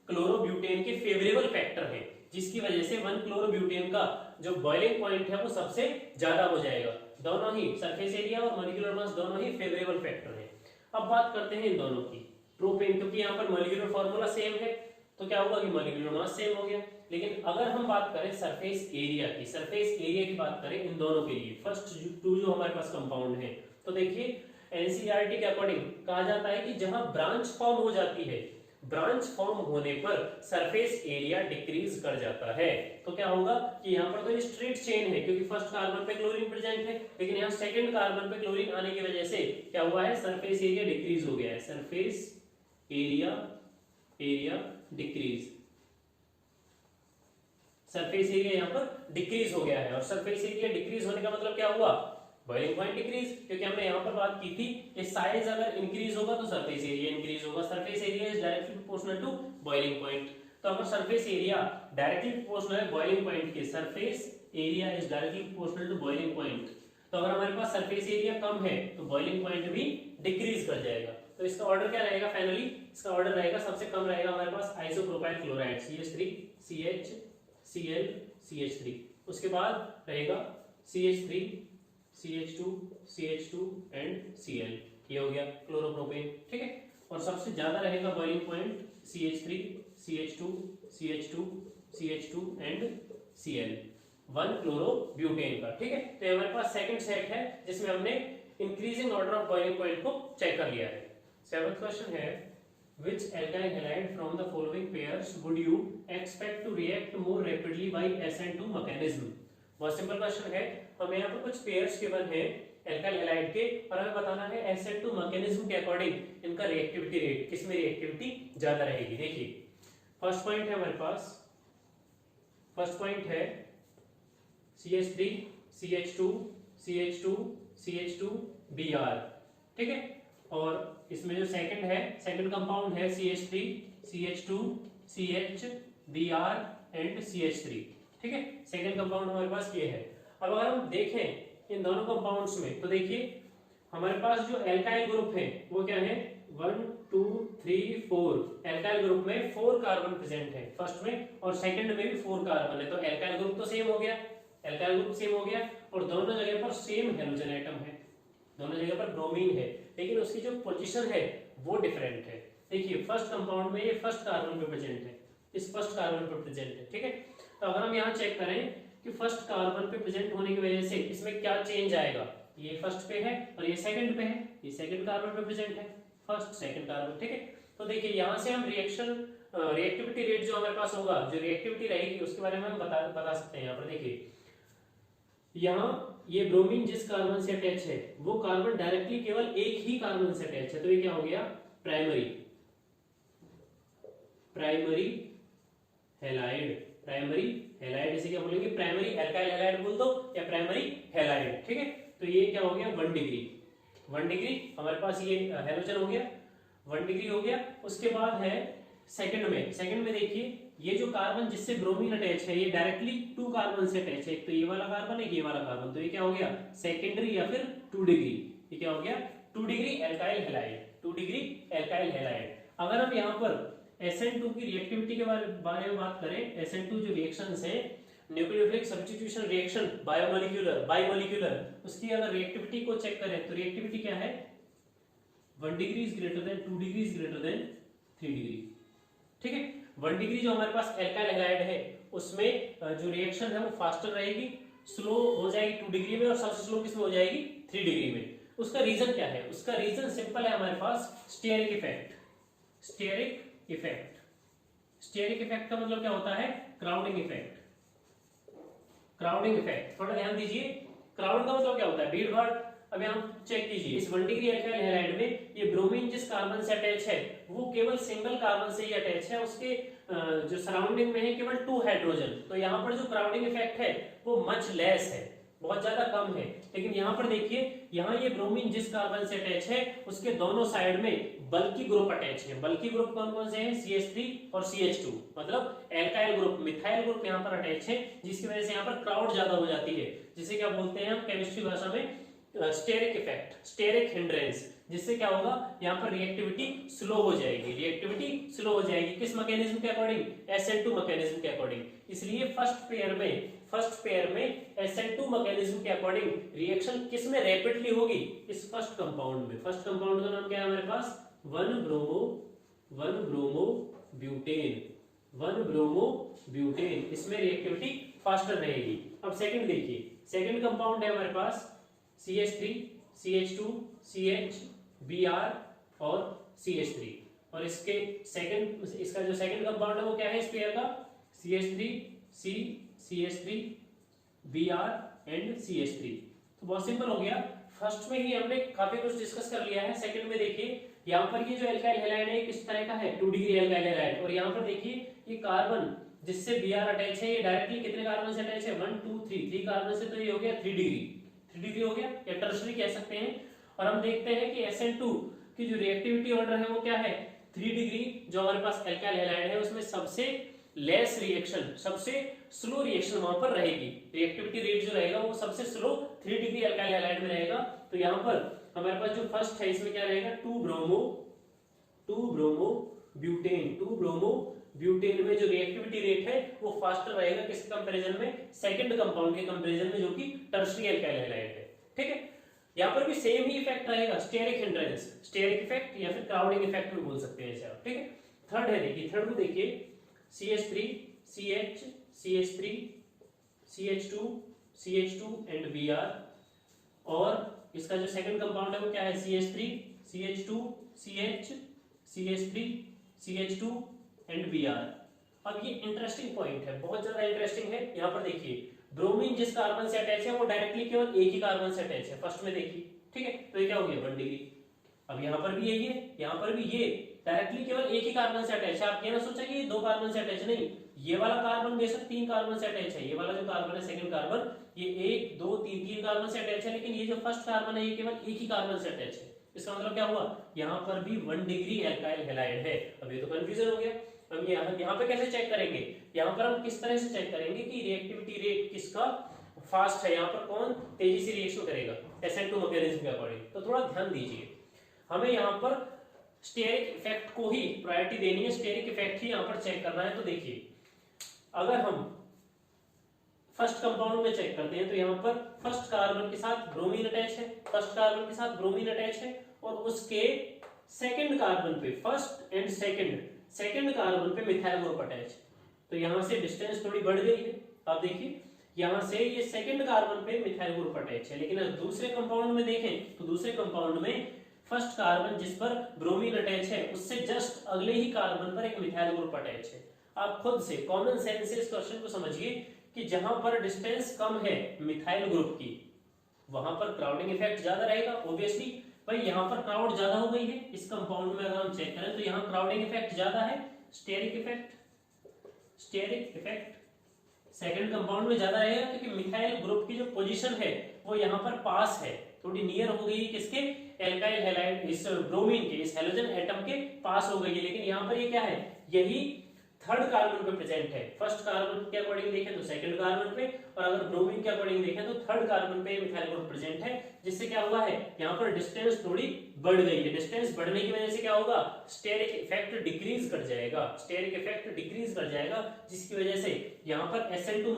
क्लोरोब्यूटेन के फेवरेबल फैक्टर हैं, जिसकी वजह से 1 क्लोरोब्यूटेन का जो बॉइलिंग पॉइंट है वो सबसे ज्यादा हो जाएगा। दोनों ही सरफेस एरिया और मॉलिक्यूलर मास दोनों ही फेवरेबल फैक्टर हैं। अब बात करते हैं इन दोनों की। प्रोपेन, क्योंकि यहाँ पर मॉलिक्यूलर फार्मूला सेम है तो क्या होगा कि मॉलिक्यूलर मास सेम हो गया। लेकिन अगर हम बात करें सरफेस एरिया की बात करें इन दोनों के लिए, फर्स्ट टू जो हमारे पास कंपाउंड है, तो देखिए एनसीईआरटी के अकॉर्डिंग कहा जाता है कि जहां ब्रांच फॉर्म हो जाती है, ब्रांच फॉर्म होने पर सरफेस एरिया डिक्रीज कर जाता है। तो क्या होगा कि यहाँ पर तो ये स्ट्रेट चेन है क्योंकि फर्स्ट कार्बन पे क्लोरीन प्रेजेंट है, लेकिन यहाँ सेकंड कार्बन पे क्लोरीन आने की वजह से क्या हुआ है, सरफेस एरिया डिक्रीज हो गया है। Surface area decrease, surface area यहाँ पर डिक्रीज हो गया है। और सरफेस एरिया डिक्रीज होने का मतलब क्या हुआ, बॉइलिंग पॉइंट डिक्रीज, क्योंकि हमने यहाँ पर बात की थी कि साइज अगर इंक्रीज होगा तो सरफेस एरिया इंक्रीज होगा। Surface area is directly proportional to boiling point. तो अगर सरफेस एरिया डायरेक्टली प्रोपोर्शनल है बॉइलिंग पॉइंट के, surface area is directly proportional to boiling point, तो अगर हमारे पास सरफेस एरिया कम है तो बॉइलिंग पॉइंट भी डिक्रीज कर जाएगा। तो इसका ऑर्डर क्या रहेगा, फाइनली इसका ऑर्डर रहेगा, सबसे कम रहेगा हमारे पास isopropyl chloride CH3 CH Cl CH3, उसके बाद रहेगा CH3 CH2 CH2 and Cl, ये हो गया क्लोरोप्रोपेन, ठीक है। और सबसे ज्यादा रहेगा boiling point CH3 CH2 CH2 CH2 and Cl, 1 chlorobutane का, ठीक है। तो हमारे पास सेकंड सेट है जिसमें हमने increasing order of boiling point को चेक कर लिया है। सेवंथ क्वेश्चन है, which alkyl halide from the following pairs would you expect to react more rapidly by SN2 mechanism? बहुत सिंपल क्वेश्चन है, हमें यहाँ पर कुछ पेयर्स गिवन है एल्काइल हैलाइड के और हमें बताना है SN2 मैकेनिज्म के अकॉर्डिंग इनका रिएक्टिविटी रेट, किसमें रिएक्टिविटी ज्यादा रहेगी। देखिए फर्स्ट पॉइंट है हमारे पास, फर्स्ट पॉइंट है CH3 CH2 CH2 CH2 Br, ठीक है। और इसमें जो सेकंड है, सेकंड कंपाउंड है CH3 CH2 CH Br and CH3, ठीक है। सेकंड कंपाउंड हमारे पास ये है। अब अगर हम देखें इन दोनों कंपाउंड्स में तो देखिए हमारे पास जो एल्काइल ग्रुप है वो क्या है, 1 2 3 4, एल्काइल ग्रुप में 4 कार्बन प्रेजेंट है फर्स्ट में, और सेकंड में भी 4 कार्बन है। तो एल्काइल ग्रुप तो सेम हो गया, एल्काइल ग्रुप सेम हो गया, और दोनों जगह पर सेम हेलोजन एटम है, दोनों जगह पर ब्रोमीन है, लेकिन उसकी जो पोजीशन है वो डिफरेंट है। देखिए फर्स्ट कंपाउंड में ये फर्स्ट कार्बन पे प्रेजेंट है, इस फर्स्ट कार्बन पे प्रेजेंट है, ठीक है। तो अगर हम यहाँ चेक करें कि फर्स्ट कार्बन पे प्रेजेंट होने की वजह से इसमें क्या चेंज आएगा, ये फर्स्ट पे है और ये सेकंड पे है, ये सेकंड कार्बन पे प्रेजेंट है, फर्स्ट सेकंड कार्बन, ठीक है। तो देखिए यहाँ से हम रिएक्टिविटी रेट जो हमारे पास होगा, जो रिएक्टिविटी रहेगी उसके बारे में हम बता सकते हैं। यहाँ पर देखिए यहाँ ये ब्रोमीन जिस कार्बन से अटैच है वो कार्बन डायरेक्टली केवल एक ही कार्बन से अटैच है, तो ये क्या हो गया, प्राइमरी हैलाइड, इसे क्या बोलेंगे, प्राइमरी एल्काइल हैलाइड बोल दो या प्राइमरी हैलाइड, ठीक है। तो ये क्या हो गया, 1 डिग्री हमारे पास ये हेलोजन हो गया, 1 डिग्री हो गया। उसके बाद है सेकंड में देखिए ये जो कार्बन जिससे ब्रोमीन अटैच है ये डायरेक्टली 2 कार्बन से अटैच है, एक तो ये वाला कार्बन है, ये वाला कार्बन, तो ये क्या हो गया, सेकेंडरी या फिर 2 डिग्री, ये क्या हो गया, 2 डिग्री एल्काइल हैलाइड। अगर हम यहाँ पर SN2 की रिएक्टिविटी के बारे में बात करें, SN2 जो रिएक्शंस है, न्यूक्लियोफिलिक सब्स्टिट्यूशन रिएक्शन, बायोमोलिक्यूलर, उसकी अगर रिएक्टिविटी को चेक करें तो रिएक्टिविटी क्या है, 1 degree is greater than 2 degree is greater than 3 degree, ठीक है। 1 डिग्री जो हमारे पास एल्काइल हैलाइड है उसमें जो रिएक्शन है वो फास्टर रहेगी, स्लो हो जाएगी 2 डिग्री में, और सबसे स्लो किसमें हो जाएगी, 3 डिग्री में। उसका रीजन क्या है, उसका रीजन सिंपल है हमारे पास, स्टीयरिक इफेक्ट का मतलब क्या होता है, क्राउडिंग इफेक्ट। थोड़ा ध्यान दीजिए, क्राउड का मतलब क्या होता है, भीड़ भाड़। अब यहाँ चेक कीजिए, इस 1 डिग्री एल्काइल हैलाइड में ये ब्रोमीन जिस कार्बन से अटैच है वो केवल सिंगल कार्बन से ही अटैच है, उसके जो सराउंडिंग में है केवल 2 हाइड्रोजन, तो यहाँ पर जो क्राउडिंग इफेक्ट है वो मच लेस है, बहुत ज्यादा कम है। लेकिन यहाँ पर देखिए, यहाँ ये ब्रोमीन जिस कार्बन से अटैच है उसके दोनों साइड में बल्की ग्रुप अटैच है। बल्की ग्रुप कौन कौन से हैं, CH3 और CH2, मतलब एल्काइल ग्रुप, मिथाइल ग्रुप यहाँ पर अटैच है, जिसकी वजह से यहाँ पर क्राउड ज्यादा हो जाती है, जिसे क्या बोलते हैं हम केमिस्ट्री भाषा में स्टेरिक इफेक्ट, स्टेरिक हिंड्रेंस, जिससे क्या होगा, यहाँ पर रिएक्टिविटी स्लो हो जाएगी, रिएक्टिविटी स्लो हो जाएगी। किस मैकेनिज्म के अकॉर्डिंग? SN2 मैकेनिज्म के अकॉर्डिंग। इसलिए फर्स्ट पेयर में SN2 मैकेनिज्म के अकॉर्डिंग रिएक्शन किस में रैपिडली होगी? इस फर्स्ट कंपाउंड में। फर्स्ट कंपाउंड का नाम क्या है हमारे पास? 1 ब्रोमो ब्यूटेन। इसमें रिएक्टिविटी फास्टर रहेगी। अब सेकंड देखिए, सेकंड कंपाउंड है हमारे पास CH3 CH2 CH Br और CH3, और इसका जो सेकंड कंपाउंड है वो क्या है इस पेयर का? CH3 C CH3 Br and CH3। तो बहुत सिंपल हो गया। फर्स्ट में ही हमने काफी कुछ डिस्कस कर लिया है। सेकंड में देखिए, यहाँ पर ये जो एल्काइल हैलाइड है किस तरह का है? 2 डिग्री एल्काइल हैलाइड। और यहाँ पर देखिए ये कार्बन जिससे Br अटैच है, ये डायरेक्टली कितने कार्बन से अटैच है? 1 2 3 कार्बन से, तो ये हो गया 3 डिग्री हो गया, या टर्शरी कह सकते हैं। और हम देखते हैं कि SN2 की जो रिएक्टिविटी ऑर्डर है वो क्या है? 3 डिग्री। जो हमारे पास एल्काइल हैलाइड है उसमें सबसे लेस रिएक्शन, सबसे स्लो रिएक्शन वहां पर रहेगी। रिएक्टिविटी रेट जो रहेगा वो सबसे स्लो 3 डिग्री एल्काइल हैलाइड में रहेगा। तो यहाँ पर हमारे पास जो फर्स्ट है इसमें क्या रहेगा? 2 ब्रोमो ब्यूटेन में जो रिएक्टिविटी रेट है वो फास्टर रहेगा किसके कंपैरिजन में? सेकंड कंपाउंड के कंपैरिजन में, जो कि टर्शरी एल्काइल हैलाइड है। ठीक है, यहाँ पर भी सेम ही इफेक्ट रहेगा, स्टेरिक हिंड्रेंस, स्टेरिक इफेक्ट या फिर क्राउडिंग इफेक्ट भी बोल सकते हैं इसे आप। ठीक है, थर्ड है, देखिए थर्ड को देखिए, CH3 CH CH3 CH2 CH2 and Br, और इसका जो सेकंड कंपाउंड है वो क्या है? CH3 CH2 CH CH3 CH2 and Br। अब ये इंटरेस्टिंग पॉइंट है, बहुत ज्यादा इंटरेस्टिंग है। यहाँ पर देखिए, ब्रोमीन जिस कार्बन से अटैच है वो डायरेक्टली केवल एक ही कार्बन से अटैच है, फर्स्ट में देखिए। ठीक है, तो ये क्या हो गया? 1 डिग्री। अब यहाँ पर भी यही है, यहाँ पर भी ये डायरेक्टली केवल एक ही कार्बन से अटैच है। आप ये ना सोचा कि ये 2 कार्बन से अटैच, नहीं, ये वाला कार्बन बेशक 3 कार्बन से अटैच है। ये वाला जो कार्बन है सेकंड कार्बन, ये 1 2 3 कार्बन से अटैच है, लेकिन ये जो फर्स्ट कार्बन है ये केवल एक ही कार्बन से अटैच है। इसका मतलब क्या हुआ? यहाँ पर भी 1 डिग्री एल्काइल हैलाइड है। अब ये तो कंफ्यूजन हो गया। अब यहाँ पे कैसे चेक करेंगे? यहाँ पर हम किस तरह से चेक करेंगे कि रिएक्टिविटी रेट किसका फास्ट है, यहाँ पर कौन तेजी से रिएक्शन करेगा SN2 मैकेनिज्म के अकॉर्डिंग। तो थोड़ा ध्यान दीजिए, हमें यहाँ पर स्टेरिक इफेक्ट को ही प्रायोरिटी देनी है, स्टेरिक इफेक्ट ही यहाँ पर चेक करना है। तो देखिए, अगर हम फर्स्ट कंपाउंड में चेक करते हैं तो यहाँ पर फर्स्ट कार्बन के साथ ब्रोमीन अटैच है, फर्स्ट कार्बन के साथ ब्रोमीन अटैच है, और उसके सेकंड कार्बन पे, फर्स्ट एंड सेकंड कार्बन पे मिथाइल ग्रुप अटैच। तो यहां से डिस्टेंस थोड़ी बढ़ गई है। आप देखिए, यहां से ये सेकंड कार्बन पे मिथाइल ग्रुप अटैच है, लेकिन अगर दूसरे कंपाउंड में देखें तो दूसरे कंपाउंड में फर्स्ट कार्बन जिस पर ब्रोमीन अटैच है उससे जस्ट अगले ही कार्बन पर एक मिथाइल ग्रुप अटैच है। आप खुद से कॉमन सेंस से इस क्वेश्चन को समझिए कि जहां पर डिस्टेंस कम है मिथाइल ग्रुप की, वहां पर क्राउडिंग इफेक्ट ज्यादा रहेगा। ऑब्वियसली भाई यहाँ पर क्राउड ज्यादा हो गई है इस कंपाउंड में, अगर हम चेक करें तो यहाँ क्राउडिंग इफेक्ट ज्यादा है। स्टेरिक इफेक्ट सेकंड कंपाउंड में ज्यादा रहेगा, क्योंकि मिथाइल ग्रुप की जो पोजीशन है वो यहाँ पर पास है, थोड़ी नियर हो गई है किसके? एल्काइल हैलाइड, इस ब्रोमीन के, इस हैलोजन एटम के पास हो गई है। लेकिन यहाँ पर ये क्या है? यही थर्ड कार्बन पे प्रेजेंट है। फर्स्ट कार्बन के अकॉर्डिंग देखें तो सेकंड कार्बन पे, और अगर ब्रोमीन के अकॉर्डिंग देखें तो थर्ड कार्बन पे मिथाइल ग्रुप प्रेजेंट है, जिससे क्या हुआ है? यहाँ पर डिस्टेंस थोड़ी बढ़ गई है। डिस्टेंस बढ़ने की वजह से क्या होगा? स्टेरिक इफेक्ट डिक्रीज कर जाएगा, स्टेरिक इफेक्ट डिक्रीज कर जाएगा, जिसकी वजह से यहाँ पर SN2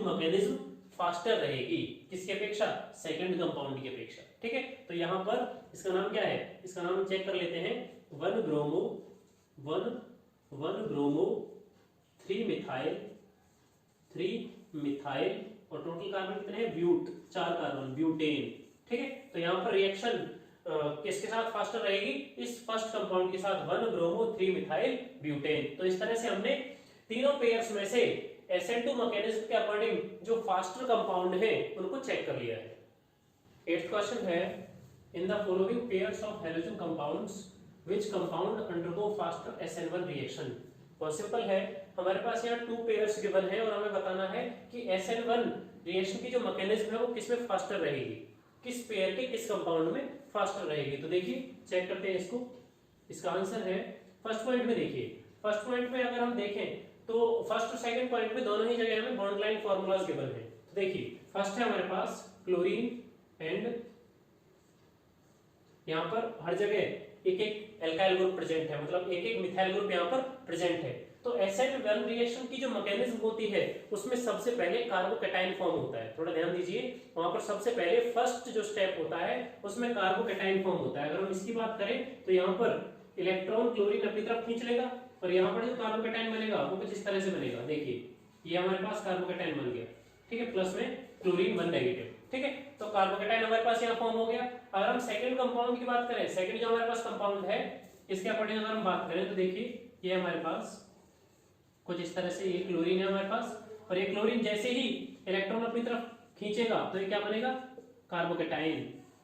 मैकेनिज्म फास्टर रहेगी, किसके अपेक्षा? सेकंड कंपाउंड की अपेक्षा। ठीक है, तो यहाँ पर इसका नाम क्या है? इसका नाम चेक कर लेते हैं, 1 ब्रोमो 3 मिथाइल, और टोटल कार्बन कितने हैं? 4 कार्बन, ब्यूटेन। ठीक है, तो यहाँ पर रिएक्शन किसके साथ फास्टर रहेगी? इस फर्स्ट कंपाउंड के साथ, 1 ब्रोमो 3 मिथाइल ब्यूटेन। तो इस तरह से हमने तीनों पेयर्स में से SN2 मैकेनिज्म के अकॉर्डिंग जो फास्टर कंपाउंड है उनको चेक कर लिया है। 8th क्वेश्चन है, इन the following pairs of halogen compounds which compound undergo faster SN1 reaction. बहुत सिंपल है, हमारे पास यहाँ 2 पेयर्स गिवन है और हमें बताना है कि SN1 रिएक्शन की जो मैकेनिज्म है वो किसमें फास्टर रहेगी, किस पेयर के किस कंपाउंड में फास्टर रहेगी। तो देखिए, चेक करते हैं इसको। इसका आंसर है फर्स्ट पॉइंट में। देखिए, फर्स्ट पॉइंट में अगर हम देखें तो फर्स्ट और सेकंड पॉइंट में दोनों ही जगह हमें बॉन्ड लाइन फार्मूलाज गिवन है। तो देखिए, फर्स्ट है हमारे पास क्लोरीन एंड यहाँ पर हर जगह एक एक एल्काइल ग्रुप प्रेजेंट है, मतलब एक एक मिथाइल ग्रुप यहाँ पर प्रेजेंट है। तो SN1 रिएक्शन की जो मैकेनिज्म होती है उसमें सबसे पहले कार्बोकैटायन फॉर्म होता है। थोड़ा ध्यान दीजिए, वहां पर सबसे पहले फर्स्ट जो स्टेप होता है उसमें कार्बोकैटायन फॉर्म होता है। अगर हम इसकी बात करें तो यहाँ पर इलेक्ट्रॉन क्लोरीन अपनी तरफ खींच लेगा और यहाँ पर जो कार्बोकैटायन बनेगा वो कुछ इस तरह से बनेगा। देखिए ये हमारे पास कार्बोकैटायन बन गया, ठीक है, प्लस में क्लोरीन 1 नेगेटिव, ठीक है। तो कार्बोकैटायन हमारे पास यहाँ फॉर्म हो गया। अगर हम सेकंड कंपाउंड की बात करें, सेकंड जो हमारे पास कंपाउंड है इसके अकॉर्डिंग अगर हम बात करें तो देखिए ये हमारे पास कुछ इस तरह से ये क्लोरीन है हमारे पास, और ये क्लोरीन जैसे ही इलेक्ट्रॉन अपनी तरफ खींचेगा तो ये क्या बनेगा, कार्बोकैटायन।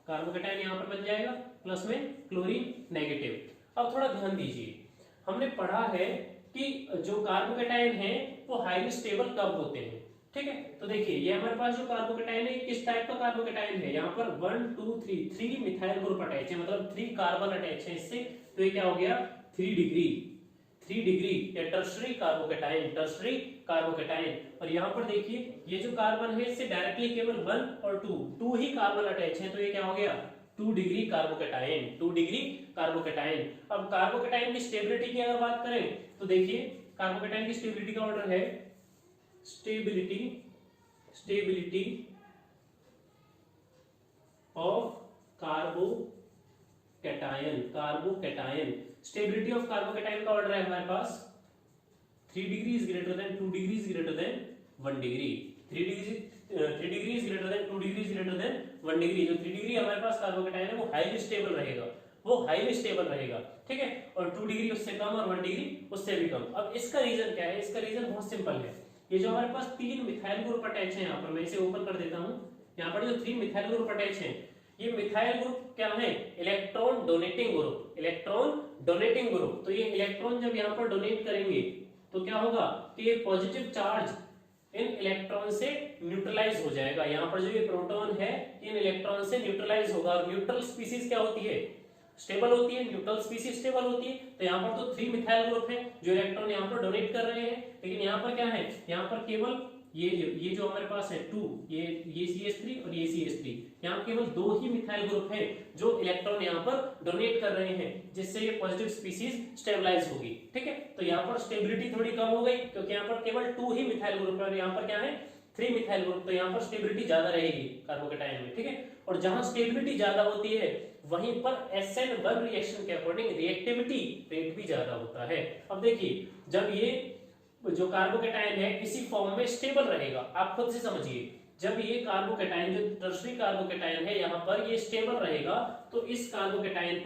कार्बोकैटायन यहाँ पर बन जाएगा प्लस में क्लोरीन नेगेटिव। अब थोड़ा ध्यान दीजिए, हमने पढ़ा है कि जो कार्बोकैटायन है वो हाईली स्टेबल कब होते हैं, ठीक है। तो देखिए ये हमारे पास जो कार्बोकैटायन है किस टाइप का कार्बोकैटायन है, यहाँ पर 1 2 3 मिथाइल ग्रुप अटैच है, मतलब 3 कार्बन अटैच है इससे। तो ये क्या हो गया 3 डिग्री या टर्शरी कार्बोकैटायन, टर्शरी कार्बोकैटायन। और यहाँ पर देखिए ये जो कार्बन है इससे डायरेक्टली केवल 1 और 2 ही कार्बन अटैच है, तो ये क्या हो गया 2 डिग्री कार्बोकैटायन, 2 डिग्री कार्बोकैटायन। अब कार्बोकैटायन की स्टेबिलिटी की अगर बात करें तो देखिए कार्बोकैटायन की स्टेबिलिटी का ऑर्डर है stability of carbocation. Stability of carbocation का ऑर्डर है हमारे पास 3 degree is greater than 2 degree is greater than 1 degree, 3 degree is greater than 2 degree is greater than 1 degree. जो 3 डिग्री हमारे पास कार्बोकैटायन है वो हाईली स्टेबल रहेगा, ठीक है, और 2 डिग्री उससे कम और 1 डिग्री उससे भी कम। अब इसका रीजन क्या है, इसका रीजन बहुत सिंपल है। ये जो हमारे पास 3 मिथाइल ग्रुप अटैच है, यहाँ पर मैं इसे ओपन कर देता हूँ, यहाँ पर जो 3 मिथाइल ग्रुप अटैच है ये मिथाइल ग्रुप क्या है, इलेक्ट्रॉन डोनेटिंग ग्रुप। तो ये इलेक्ट्रॉन जब यहाँ पर डोनेट करेंगे तो क्या होगा कि ये पॉजिटिव चार्ज इन इलेक्ट्रॉन से न्यूट्रलाइज हो जाएगा। यहाँ पर जो ये प्रोटॉन है इन इलेक्ट्रॉन से न्यूट्रलाइज होगा। और न्यूट्रल स्पीसीज क्या होती है, स्टेबल होती है, न्यूट्रल स्पीसीज स्टेबल होती है। तो यहाँ पर तो 3 मिथाइल ग्रुप है जो इलेक्ट्रॉन यहाँ पर डोनेट कर रहे हैं, लेकिन यहाँ पर क्या है, यहाँ पर केवल ये जो हमारे पास है 2, ये CH3 और ये CH3, यहाँ केवल 2 ही मिथाइल ग्रुप हैं जो इलेक्ट्रॉन यहाँ पर डोनेट कर रहे हैं, जिससे ये पॉजिटिव स्पीसीज स्टेबलाइज होगी, ठीक है। तो यहाँ पर स्टेबिलिटी थोड़ी कम हो गई क्योंकि यहाँ पर केवल 2 ही मिथाइल ग्रुप है और यहाँ पर क्या है 3 मिथाइल ग्रुप, तो यहाँ पर स्टेबिलिटी ज्यादा रहेगी कार्बोकैटायन में, ठीक है। और जहां स्टेबिलिटी ज्यादा होती है वहीं पर SN1 रिएक्शन के अकॉर्डिंग रिएक्टिविटी रेट भी ज्यादा होता है। अब देखिए जब ये जो कार्बोकैटायन है इसी फॉर्म में स्टेबल रहेगा, आप खुद से समझिए, जब ये कार्बोकैटायन जो टर्शरी कार्बोकैटायन है यहाँ पर ये स्टेबल रहेगा तो इस कार्बोकैटायन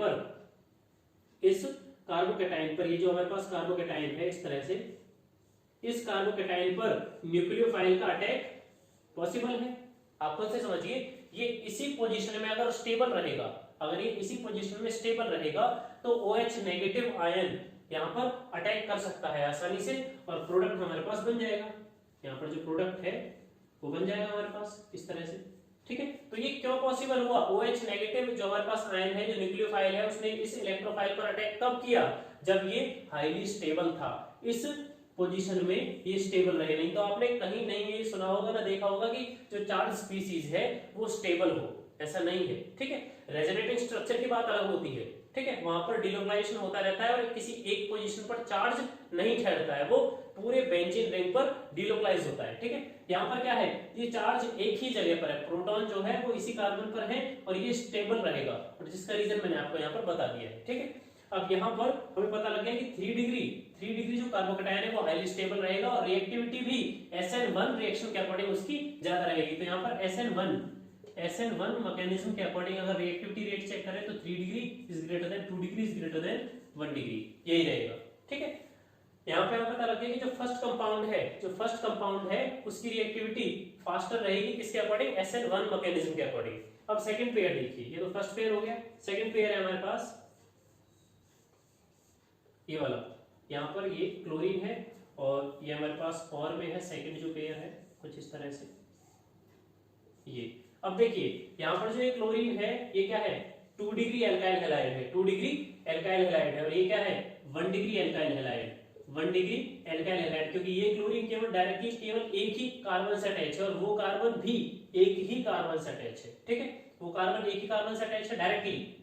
पर ये जो हमारे पास कार्बोकैटायन है इस तरह से, इस कार्बोकैटायन पर न्यूक्लियोफाइल का अटैक पॉसिबल है। आप खुद से समझिए, ये इसी पोजीशन में अगर स्टेबल रहेगा, अगर ये इसी पोजीशन में स्टेबल रहेगा तो OH नेगेटिव आयन यहाँ पर अटैक कर सकता है आसानी से और प्रोडक्ट हमारे पास बन जाएगा। यहाँ पर जो प्रोडक्ट है वो बन जाएगा हमारे पास इस तरह से, ठीक है। तो ये क्यों पॉसिबल हुआ, OH नेगेटिव जो हमारे पास आयन है, जो न्यूक्लियोफाइल है, उसने इस इलेक्ट्रोफाइल पर अटैक कब किया, जब ये हाईली स्टेबल था, इस पोजीशन में ये स्टेबल रहे। नहीं तो आपने कहीं नहीं ये सुना होगा ना देखा होगा कि जो चार्ज स्पीसीज है वो स्टेबल हो, ऐसा नहीं है, ठीक है। रेजोनेटिंग स्ट्रक्चर की बात अलग होती है, ठीक है, वहां पर डिलोकलाइजेशन होता रहता है और किसी एक पोजीशन पर चार्ज नहीं ठहरता है, वो पूरे बेंजीन रिंग पर डिलोकलाइज होता है, ठीक है। यहाँ पर क्या है, ये चार्ज एक ही जगह पर है, प्रोटॉन जो है वो इसी कार्बन पर है और ये स्टेबल रहेगा, और जिसका रीजन मैंने आपको यहाँ पर बता दिया है, ठीक है। अब यहाँ पर हमें पता लग गया कि 3 डिग्री जो कार्बोकैटायन है वो हाईली स्टेबल रहेगा और रिएक्टिविटी भी SN1 रिएक्शन के अकॉर्डिंग उसकी ज्यादा रहेगी। तो यहाँ पर SN1 मैकेनिज्म के अकॉर्डिंग अगर रिएक्टिविटी रेट चेक करें तो 3 degree is greater than 2 degree is greater than 1 degree, यही रहेगा, ठीक है। यहाँ पे हमें पता लग गया कि जो फर्स्ट कंपाउंड है उसकी रिएक्टिविटी फास्टर रहेगी किसके अकॉर्डिंग, SN1 मैकेनिज्म के अकॉर्डिंग। अब सेकंड पेयर देखिए, ये तो फर्स्ट पेयर हो गया, सेकंड पेयर है हमारे पास ये वाला, यहाँ पर ये क्लोरीन है और ये हमारे पास और में है सेकंड जो पेयर है कुछ इस तरह से ये। अब देखिए यहाँ पर जो ये क्लोरीन है ये क्या है, 2 डिग्री एल्काइल हैलाइड है, 2 डिग्री एल्काइल हैलाइड है, और ये क्या है 1 degree alkyl halide, 1 degree alkyl halide, क्योंकि ये क्लोरीन केवल डायरेक्टली केवल एक ही कार्बन से अटैच है और वो कार्बन भी एक ही कार्बन से अटैच है, ठीक है। वो कार्बन एक ही कार्बन से अटैच है डायरेक्टली,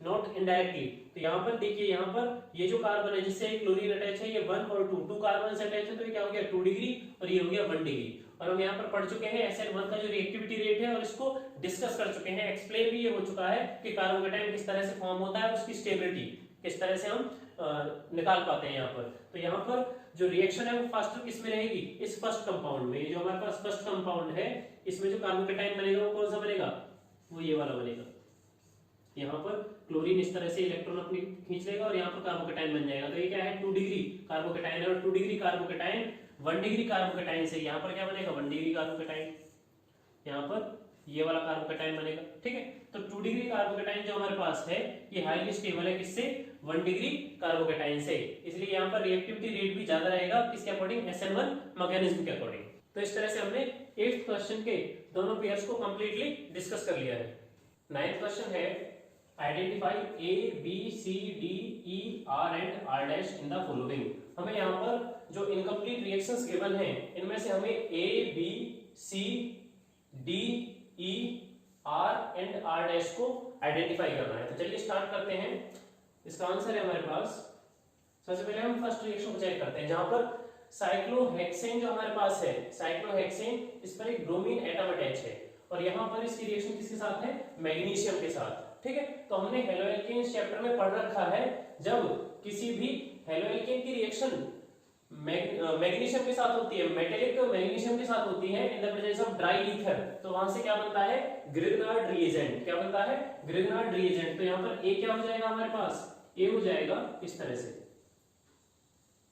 नॉट इनडायरेक्टली। तो यहाँ पर देखिए, यहाँ पर ये जो कार्बन है जिससे क्लोरीन अटैच है, ये 1 और 2 कार्बन से अटैच है, तो ये क्या हो गया 2 डिग्री और ये हो गया 1 डिग्री। और हम यहाँ पर पढ़ चुके हैं SN1 का जो रिएक्टिविटी रेट है और इसको डिस्कस कर चुके हैं, एक्सप्लेन भी ये हो चुका है कि कार्बोकेटाइन किस तरह से फॉर्म होता है, उसकी स्टेबिलिटी किस तरह से हम निकाल पाते हैं यहाँ पर। तो यहाँ पर जो रिएक्शन है वो फास्टर किस में रहेगी, इस फर्स्ट कंपाउंड में। जो हमारे पास फर्स्ट कंपाउंड है इसमें जो कार्बोकेटाइन बनेगा वो कौन सा बनेगा, वो ये वाला बनेगा। यहाँ पर क्लोरीन इस तरह से इलेक्ट्रॉन अपनी खींच लेगा और यहाँ पर कार्बोकेटाइन बन जाएगा। तो ये क्या है 2 डिग्री कार्बोकेटाइन है और 2 डिग्री कार्बोकेटाइन 1 डिग्री कार्बोकेटाइन से यहाँ पर क्या बनेगा 1 डिग्री कार्बोकेटाइन, यहाँ पर ये वाला कार्बोकेटाइन बनेगा। ठीक है, तो 2 डिग्री कार्बोकेटाइन जो हमारे पास है ये हाईली स्टेबल है, किससे 1 डिग्री कार्बोकेटाइन से, इसलिए यहाँ पर रिएक्टिविटी रेट भी ज्यादा रहेगा किसके अकॉर्डिंग, SN1 मैकेनिज्म के अकॉर्डिंग। तो इस तरह से हमने 8th क्वेश्चन के दोनों पेयर्स को कंप्लीटली डिस्कस कर लिया है। 9th क्वेश्चन है identify A, B, C, D, E, R and R dash in the following। हमें यहाँ पर जो इनकम्प्लीट रिएक्शंस गिवन हैं इनमें से हमें A, B, C, D, E, R and R dash को आइडेंटिफाई करना है। तो चलिए स्टार्ट करते हैं। इसका आंसर है हमारे पास, सबसे पहले हम फर्स्ट रिएक्शन को चेक करते हैं जहां पर साइक्लोहेक्सेन जो हमारे पास है, साइक्लोहेक्सेन इस पर एक ब्रोमीन एटम अटैच है और यहाँ पर इसकी रिएक्शन किसके साथ है, मैग्नीशियम के साथ। ठीक है, तो हमने हेलोएल्केन्स चैप्टर में पढ़ रखा है जब किसी भी हेलोएल्केन की रिएक्शन मैग्नीशियम के साथ होती है, मेटेलिक मैग्नीशियम के साथ होती है in the presence of dry ether, तो वहां से क्या बनता है ग्रिग्नार्ड रिएजेंट। क्या बनता है ग्रिग्नार्ड रिएजेंट। तो यहाँ पर ए क्या हो जाएगा हमारे पास, ए हो जाएगा इस तरह से,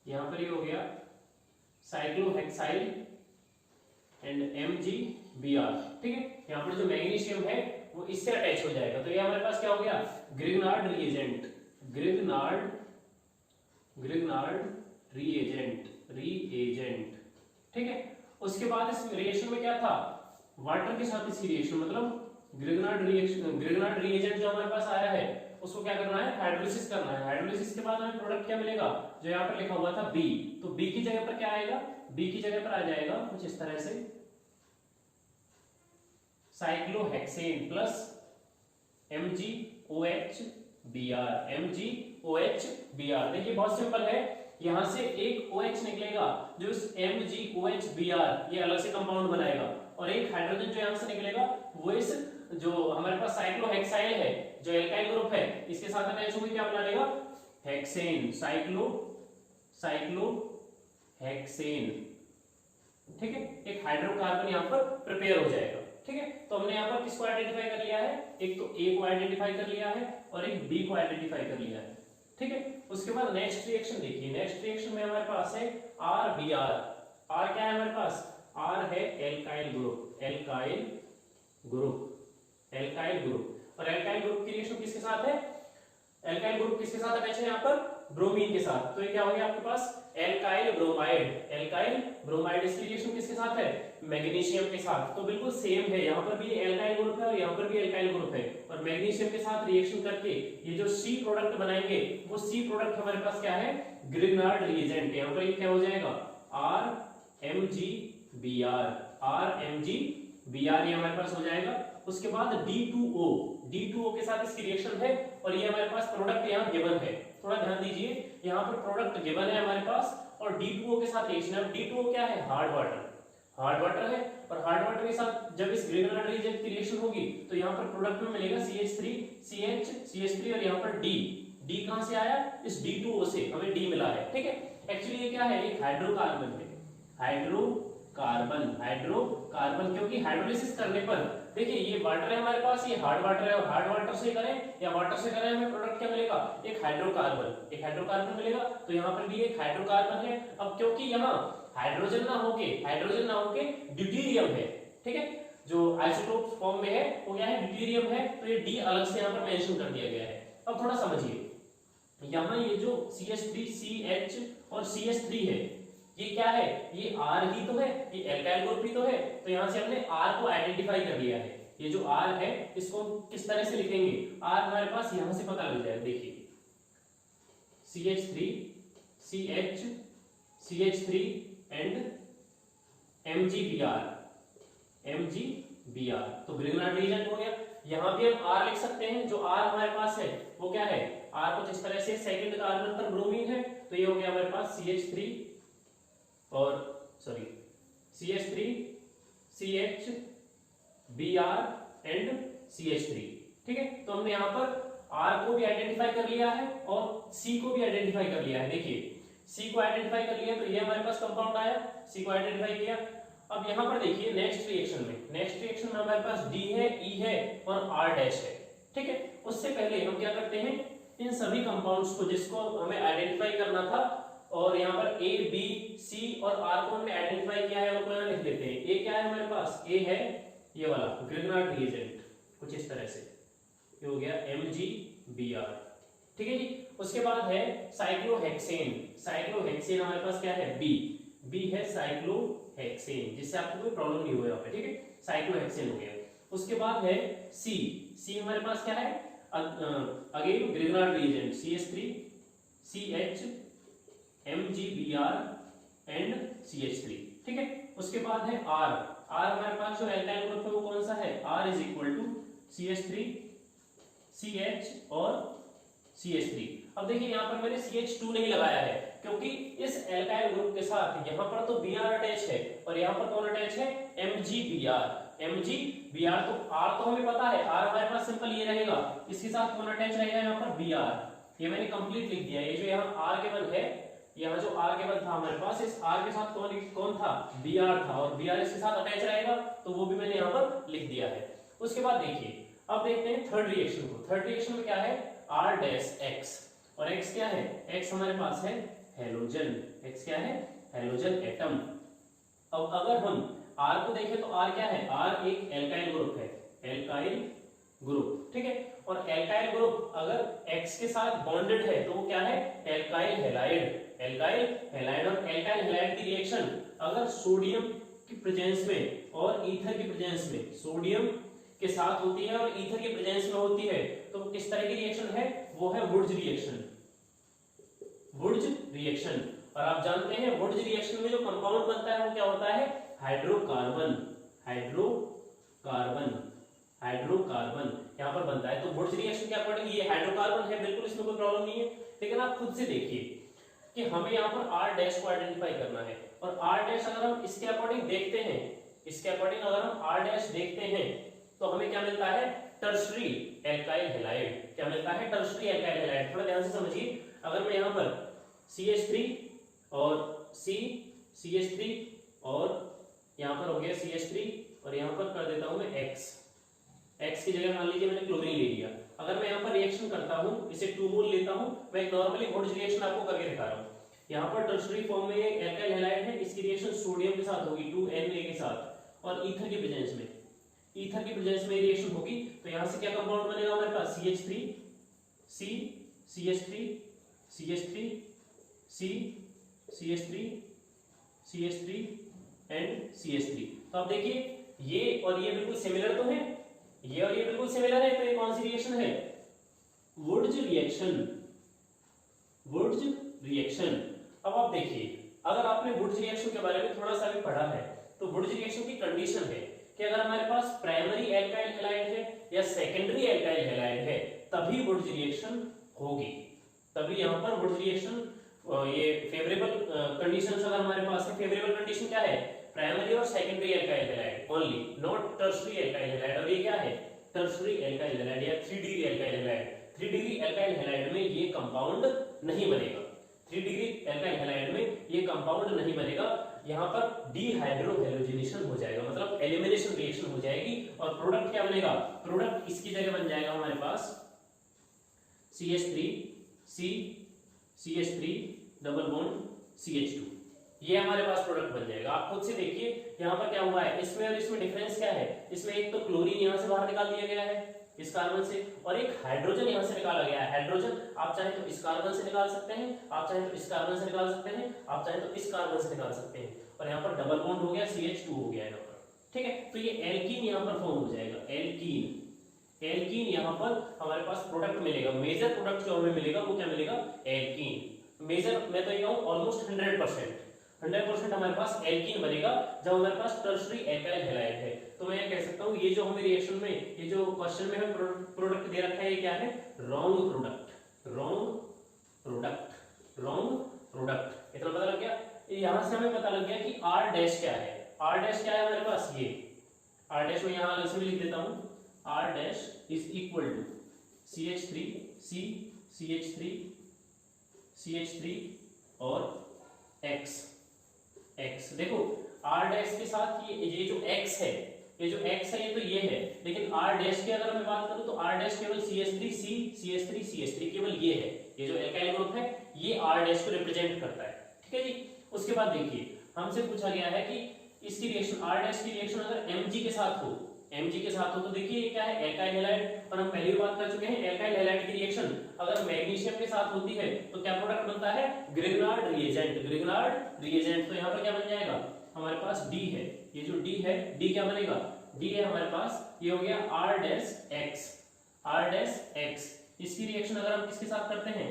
यहाँ पर ये हो गया साइक्लोहेक्साइल एंड MgBr। ठीक है, यहाँ पर जो मैग्नीशियम है वो इससे अटैच हो जाएगा, तो ये हमारे पास क्या हो गया ग्रिग्नार्ड रिएजेंट, ग्रिग्नार्ड रिएजेंट। ठीक है, उसके बाद इस रिएक्शन में क्या था, वाटर के साथ इसकी रिएक्शन, मतलब ग्रिग्नार्ड रिएजेंट जो हमारे पास आया है उसको क्या करना है, हाइड्रोलिसिस करना है। हाइड्रोलिसिस के बाद हमें प्रोडक्ट क्या मिलेगा, जो यहाँ पर लिखा हुआ था B, तो B की जगह पर क्या आएगा, B की जगह पर आ जाएगा कुछ इस तरह से साइक्लोहेक्सेन प्लस MgOHBr। देखिए बहुत सिंपल है, यहां से एक OH निकलेगा जो इस MgOHBr ये अलग से कंपाउंड बनाएगा और एक हाइड्रोजन जो यहां से निकलेगा वो इस जो हमारे पास साइक्लोहेक्साइल है जो एल्काइल ग्रुप है इसके साथ अटैच होकर क्या बना लेगा हेक्सेन, साइक्लोहेक्सेन। ठीक है, एक हाइड्रोकार्बन यहां पर प्रिपेयर हो जाएगा। ठीक है, तो हमने यहाँ पर किसको आइडेंटिफाई कर लिया है, एक तो A को आइडेंटिफाई कर लिया है और एक B को आइडेंटिफाई कर लिया है। ठीक है, उसके बाद नेक्स्ट रिएक्शन देखिए, नेक्स्ट रिएक्शन में हमारे पास है RBr। R क्या है हमारे पास, R है एल्काइल ग्रुप, एल्काइल ग्रुप और एल्काइल ग्रुप की रिएक्शन किसके साथ है, एल्काइल ग्रुप किसके साथ अटैच है यहाँ पर, ब्रोमीन के साथ। तो ये क्या हो गया आपके पास एल्काइल ब्रोमाइड। इसकी रिएक्शन किसके साथ है, मैग्नीशियम के साथ। तो बिल्कुल सेम है, यहाँ पर भी एल्काइल ग्रुप है और यहाँ पर भी एल्काइल ग्रुप है और मैग्नीशियम के साथ रिएक्शन करके ये जो C प्रोडक्ट बनाएंगे वो C प्रोडक्ट हमारे पास क्या है, ग्रिग्नार्ड रिएजेंट। यहाँ पर ये क्या हो जाएगा RMgBr, ये हमारे पास हो जाएगा। उसके बाद D2O के साथ इसकी रिएक्शन है और ये हमारे पास प्रोडक्ट यहाँ गिवन है, थोड़ा ध्यान दीजिए, यहाँ पर प्रोडक्ट गिवन है हमारे पास और D2O के साथ रिएक्शन है। D2O क्या है, हार्ड वाटर है और हार्ड वाटर के साथ जब इस ग्रिग्नार्ड रिएजेंट की रिएक्शन होगी तो यहाँ पर प्रोडक्ट में मिलेगा CH3 CH3 और यहाँ पर D कहां से आया, इस D2O से हमें D मिला है। ठीक है, एक्चुअली ये क्या है, एक हाइड्रोकार्बन है, हाइड्रोकार्बन क्योंकि हाइड्रोलिसिस करने पर देखिए ये वाटर है हमारे पास, ये हार्ड वाटर है और हार्ड वाटर से करें या वाटर से करें हमें प्रोडक्ट क्या मिलेगा, एक हाइड्रोकार्बन मिलेगा। तो यहाँ पर भी एक हाइड्रोकार्बन है। अब क्योंकि यहाँ हाइड्रोजन ना होके ड्यूटेरियम है, ठीक है, जो आइसोटोप फॉर्म में है वो क्या है, ड्यूटेरियम है, तो ये D अलग से यहाँ पर मेंशन कर दिया गया है। अब थोड़ा समझिए, यहाँ ये जो CH3 CH और CH3 है ये क्या है, ये R ही तो है, ये एल्काइल ग्रुप ही तो है, तो यहाँ से हमने R को आइडेंटिफाई कर लिया है। ये जो R है इसको किस तरह से लिखेंगे, R हमारे पास यहाँ से पता लग जाएगा। देखिए CH3 CH3 एंड MgBr, तो ग्रिग्नार्ड रिएजेंट हो गया। यहाँ भी हम R लिख सकते हैं, जो R हमारे पास है वो क्या है, R कुछ इस तरह से सेकंड कार्बन पर ब्रोमीन है, तो ये हो गया हमारे पास CH3 और sorry CH3 CH Br and CH3। ठीक है, तो हमने यहाँ पर R को भी आइडेंटिफाई कर लिया है और C को भी आइडेंटिफाई कर लिया है। देखिए C को आइडेंटिफाई कर लिया तो ये हमारे पास कंपाउंड आया, C को आइडेंटिफाई किया। अब यहाँ पर देखिए नेक्स्ट रिएक्शन में हमारे पास D है, E है और R डैश है। ठीक है, उससे पहले हम क्या करते हैं, इन सभी कंपाउंड्स को जिसको हमें आइडेंटिफाई करना था और यहाँ पर A, B, C और R को हमने आइडेंटिफाई किया है, उनको यहाँ लिख लेते हैं। A क्या है हमारे पास, A है ये वाला ग्रिग्नार्ड रिएजेंट, कुछ इस तरह से, ये हो गया MgBr। ठीक है जी, उसके बाद है साइक्लोहेक्सेन। साइक्लोहेक्सेन हमारे पास क्या है, B है साइक्लोहेक्सेन, जिससे आपको कोई प्रॉब्लम नहीं हुआ यहाँ पे। ठीक है, साइक्लोहेक्सेन हो गया। उसके बाद है C हमारे पास क्या है, again Grignard reagent CH3 CH MgBr and CH3। ठीक है, उसके बाद है R हमारे पास जो एल्काइल ग्रुप है वो कौन सा है, R is equal to CH3 CH और CH3। अब देखिए यहाँ पर मैंने CH2 नहीं लगाया है क्योंकि इस एल्काइल ग्रुप के साथ यहाँ पर तो Br अटैच है और यहाँ पर कौन अटैच है, MgBr। तो R तो हमें पता है, R हमारे पास सिंपल ये रहेगा, इसके साथ कौन अटैच रहेगा यहाँ पर Br। ये मैंने कंप्लीट लिख दिया। ये जो यहाँ R है, यहाँ जो R था हमारे पास, इस R के साथ कौन था, Br था और Br इसके साथ अटैच रहेगा, तो वो भी मैंने यहाँ पर लिख दिया है। उसके बाद देखिए अब देखते हैं थर्ड रिएक्शन को। थर्ड रिएक्शन में क्या है, R डैश X और X क्या है, X हमारे पास है हेलोजन। X क्या है, हेलोजन एटम। अब अगर हम R को देखें तो R क्या है, R एक एल्काइल ग्रुप है, एल्काइल ग्रुप। ठीक है, और एल्काइल ग्रुप अगर X के साथ बॉन्डेड है तो वो क्या है, एल्काइल हैलाइड। और एल्काइल हैलाइड की रिएक्शन अगर सोडियम की प्रेजेंस में और ईथर की प्रेजेंस में, सोडियम के साथ होती है और ईथर की प्रेजेंस में होती है, तो किस तरह की रिएक्शन है, वो है वुड्स रिएक्शन। और आप जानते हैं वुड्स रिएक्शन में जो कंपाउंड बनता है वो क्या होता है, हाइड्रोकार्बन यहाँ पर बनता है। तो वुड्स रिएक्शन के अकॉर्डिंग ये हाइड्रोकार्बन है, बिल्कुल इसमें कोई प्रॉब्लम नहीं है। लेकिन आप खुद से देखिए कि हमें यहाँ पर R डैश को आइडेंटिफाई करना है और R डैश अगर हम इसके अकॉर्डिंग देखते हैं, तो हमें क्या मिलता है, टर्शरी एल्काइल हैलाइड। क्या मिलता है, टर्शरी एल्काइल हैलाइड। थोड़ा ध्यान से समझिए, अगर मैं यहाँ पर CH3 और CH3 और यहाँ पर हो गया CH3 और यहाँ पर कर देता हूँ मैं X की जगह मान लीजिए मैंने क्लोरीन ले लिया। अगर मैं यहाँ पर रिएक्शन करता हूँ, इसे 2 मोल लेता हूँ, मैं एक नॉर्मली वुड्स रिएक्शन आपको करके दिखा रहा हूँ। यहाँ पर टर्शरी फॉर्म में एल्काइल हैलाइड है, इसकी रिएक्शन सोडियम के साथ होगी 2Na के साथ और ईथर की प्रेजेंस में रिएक्शन होगी। तो यहाँ से क्या कंपाउंड बनेगा हमारे पास, CH3 एंड CH3। तो आप देखिए ये और ये बिल्कुल सिमिलर तो है, ये और ये बिल्कुल सिमिलर है, तो ये कौन सी रिएक्शन है, वुड्स रिएक्शन। अब आप देखिए अगर आपने वुड्स रिएक्शन के बारे में थोड़ा सा भी पढ़ा है तो वुड्स रिएक्शन की कंडीशन है कि अगर हमारे पास प्राइमरी एल्काइल हैलाइड है या सेकेंडरी एल्काइल हैलाइड है तभी वुड्स रिएक्शन होगी, तभी यहाँ पर वुड्स रिएक्शन। ये फेवरेबल कंडीशंस अगर हमारे पास है, फेवरेबल कंडीशन क्या है, प्राइमरी और secondary alkyl halide only, not tertiary alkyl halide. और ये क्या है, टर्शरी एल्काइल हैलाइड या 3 degree alkyl halide. 3 degree alkyl halide में ये कंपाउंड नहीं बनेगा, 3 डिग्री एल्काइल हैलाइड में ये कंपाउंड नहीं बनेगा। यहाँ पर डीहाइड्रोहैलोजिनेशन हो जाएगा, मतलब एलिमिनेशन रिएक्शन हो जाएगी और प्रोडक्ट क्या बनेगा, प्रोडक्ट इसकी जगह बन जाएगा हमारे पास CH3 डबल बॉन्ड CH2। ये हमारे पास प्रोडक्ट बन जाएगा। आप खुद से देखिए यहाँ पर क्या हुआ है, इसमें और इसमें डिफरेंस क्या है, इसमें एक तो क्लोरीन यहाँ से बाहर निकाल दिया गया है इस कार्बन से और एक हाइड्रोजन यहाँ से निकाला गया है। हाइड्रोजन आप चाहे तो इस कार्बन से निकाल सकते हैं, आप चाहे तो इस कार्बन से निकाल सकते हैं, आप चाहे तो इस कार्बन से निकाल सकते हैं और यहाँ पर डबल बॉन्ड हो गया, CH2 हो गया यहाँ पर। ठीक है, तो ये एल्कीन यहाँ पर फॉर्म हो जाएगा, एल्कीन यहाँ पर हमारे पास प्रोडक्ट मिलेगा। मेजर प्रोडक्ट जो हमें मिलेगा वो क्या मिलेगा, एल्कीन। मेजर मैं तो ये कहूँ ऑलमोस्ट 100%। 100% हमारे पास एल्कीन बनेगा जब हमारे पास टर्शरी एल्काइल हैलाइड है। तो मैं कह सकता हूँ ये जो हमें रिएक्शन में, ये जो क्वेश्चन में हमें प्रोडक्ट दे रखा है, ये क्या है? Wrong product, wrong product, wrong product. इतना पता लग गया। यहां से हमें पता लग गया कि आर डैश क्या है। आर डैश क्या है हमारे पास? ये आर डैश में यहां अलग से भी लिख देता हूं, R dash is equal to CH3 C CH3 CH3 और X X। देखो R डैश के साथ ये जो X है, ये जो X है ये तो ये है, लेकिन R डैश की अगर मैं बात करूं तो R डैश केवल CH3 C CH3 CH3 केवल ये है। ये जो एल्काइल ग्रुप है ये R डैश को रिप्रेजेंट करता है, ठीक है जी। उसके बाद देखिए हमसे पूछा गया है कि इसकी रिएक्शन R डैश की रिएक्शन अगर Mg के साथ हो, Mg के साथ हो तो देखिए ये क्या है? Alkyl halide. और हम पहले भी बात कर चुके हैं एल्काइल हैलाइड की रिएक्शन अगर मैग्नीशियम के साथ होती है तो क्या प्रोडक्ट बनता है? Grignard reagent, Grignard reagent. तो यहाँ पर क्या बन जाएगा? हमारे पास D है, ये जो D है, D क्या बनेगा? D है हमारे पास, ये हो गया R dash X, R dash X। इसकी रिएक्शन अगर हम किसके साथ करते हैं?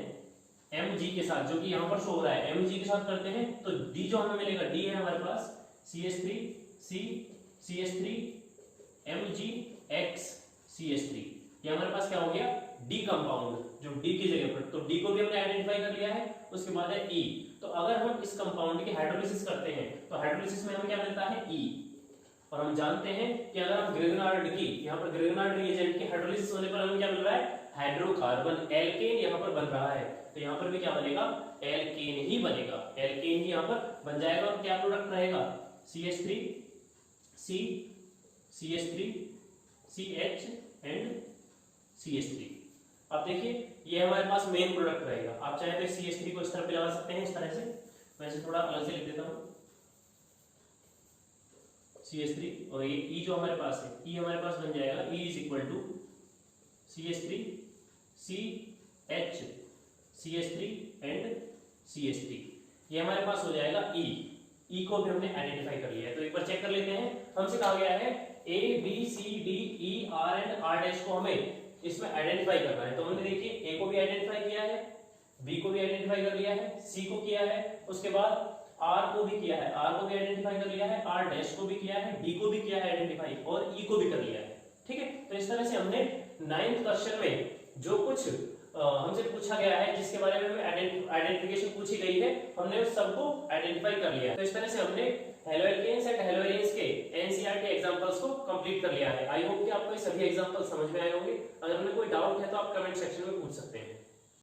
Mg के साथ, जो कि यहाँ पर शो हो रहा है, Mg के साथ करते हैं तो D जो हमें मिलेगा, D है हमारे पास CH3 C CH3 Mg X CH3। ये हमारे पास क्या हो गया? D कंपाउंड, जो D की जगह पर, तो D को भी हमने आइडेंटिफाई कर लिया है। उसके बाद है E। तो अगर हम इस कंपाउंड की हाइड्रोलिसिस करते हैं तो हाइड्रोलिसिस में हमें क्या मिलता है? E। और हम जानते हैं कि अगर हम ग्रिग्नार्ड की, यहाँ पर ग्रिग्नार्ड रिएजेंट की हाइड्रोलिसिस होने पर हमें क्या मिल रहा है? हाइड्रोकार्बन, एल्केन यहाँ पर बन रहा है। तो यहाँ पर भी क्या बनेगा? एल्केन ही बनेगा, एल्केन ही यहाँ पर बन जाएगा। और क्या प्रोडक्ट रहेगा? CH3 C CH3 CH and CH3। अब देखिए ये हमारे पास मेन प्रोडक्ट रहेगा। आप चाहे तो CH3 को इस तरह पे लगा सकते हैं, इस तरह से। मैं इसे थोड़ा अलग से लिख देता हूँ, CH3। और ये E जो हमारे पास है, E हमारे पास बन जाएगा E is equal to CH3 CH CH3 and CH3। ये हमारे पास हो जाएगा E। E को भी हमने आइडेंटिफाई कर लिया है। तो एक बार चेक कर लेते हैं। हमसे कहा गया है A B C D E R and R dash को हमें इसमें आइडेंटिफाई करना है। तो हमने देखिए A को भी आइडेंटिफाई किया है, B को भी आइडेंटिफाई कर लिया है, C को किया है, उसके बाद R को भी किया है, R को भी आइडेंटिफाई कर लिया है, R डैश को भी किया है, D को भी किया है आइडेंटिफाई, और E को भी कर लिया है, ठीक है। तो इस तरह से हमने 9th क्वेश्चन में जो कुछ हमसे पूछा गया है, जिसके बारे में हमें आइडेंटिफिकेशन पूछी गई है, हमने उस सबको आइडेंटिफाई कर लिया है। तो इस तरह से हमने हेलोएल्केन्स एंड हेलोएरिन्स के एनसीईआरटी एग्जांपल्स को कंप्लीट कर लिया है। आई होप कि आपको ये सभी एग्जांपल समझ में आए होंगे। अगर उनमें कोई डाउट है तो आप कमेंट सेक्शन में पूछ सकते हैं।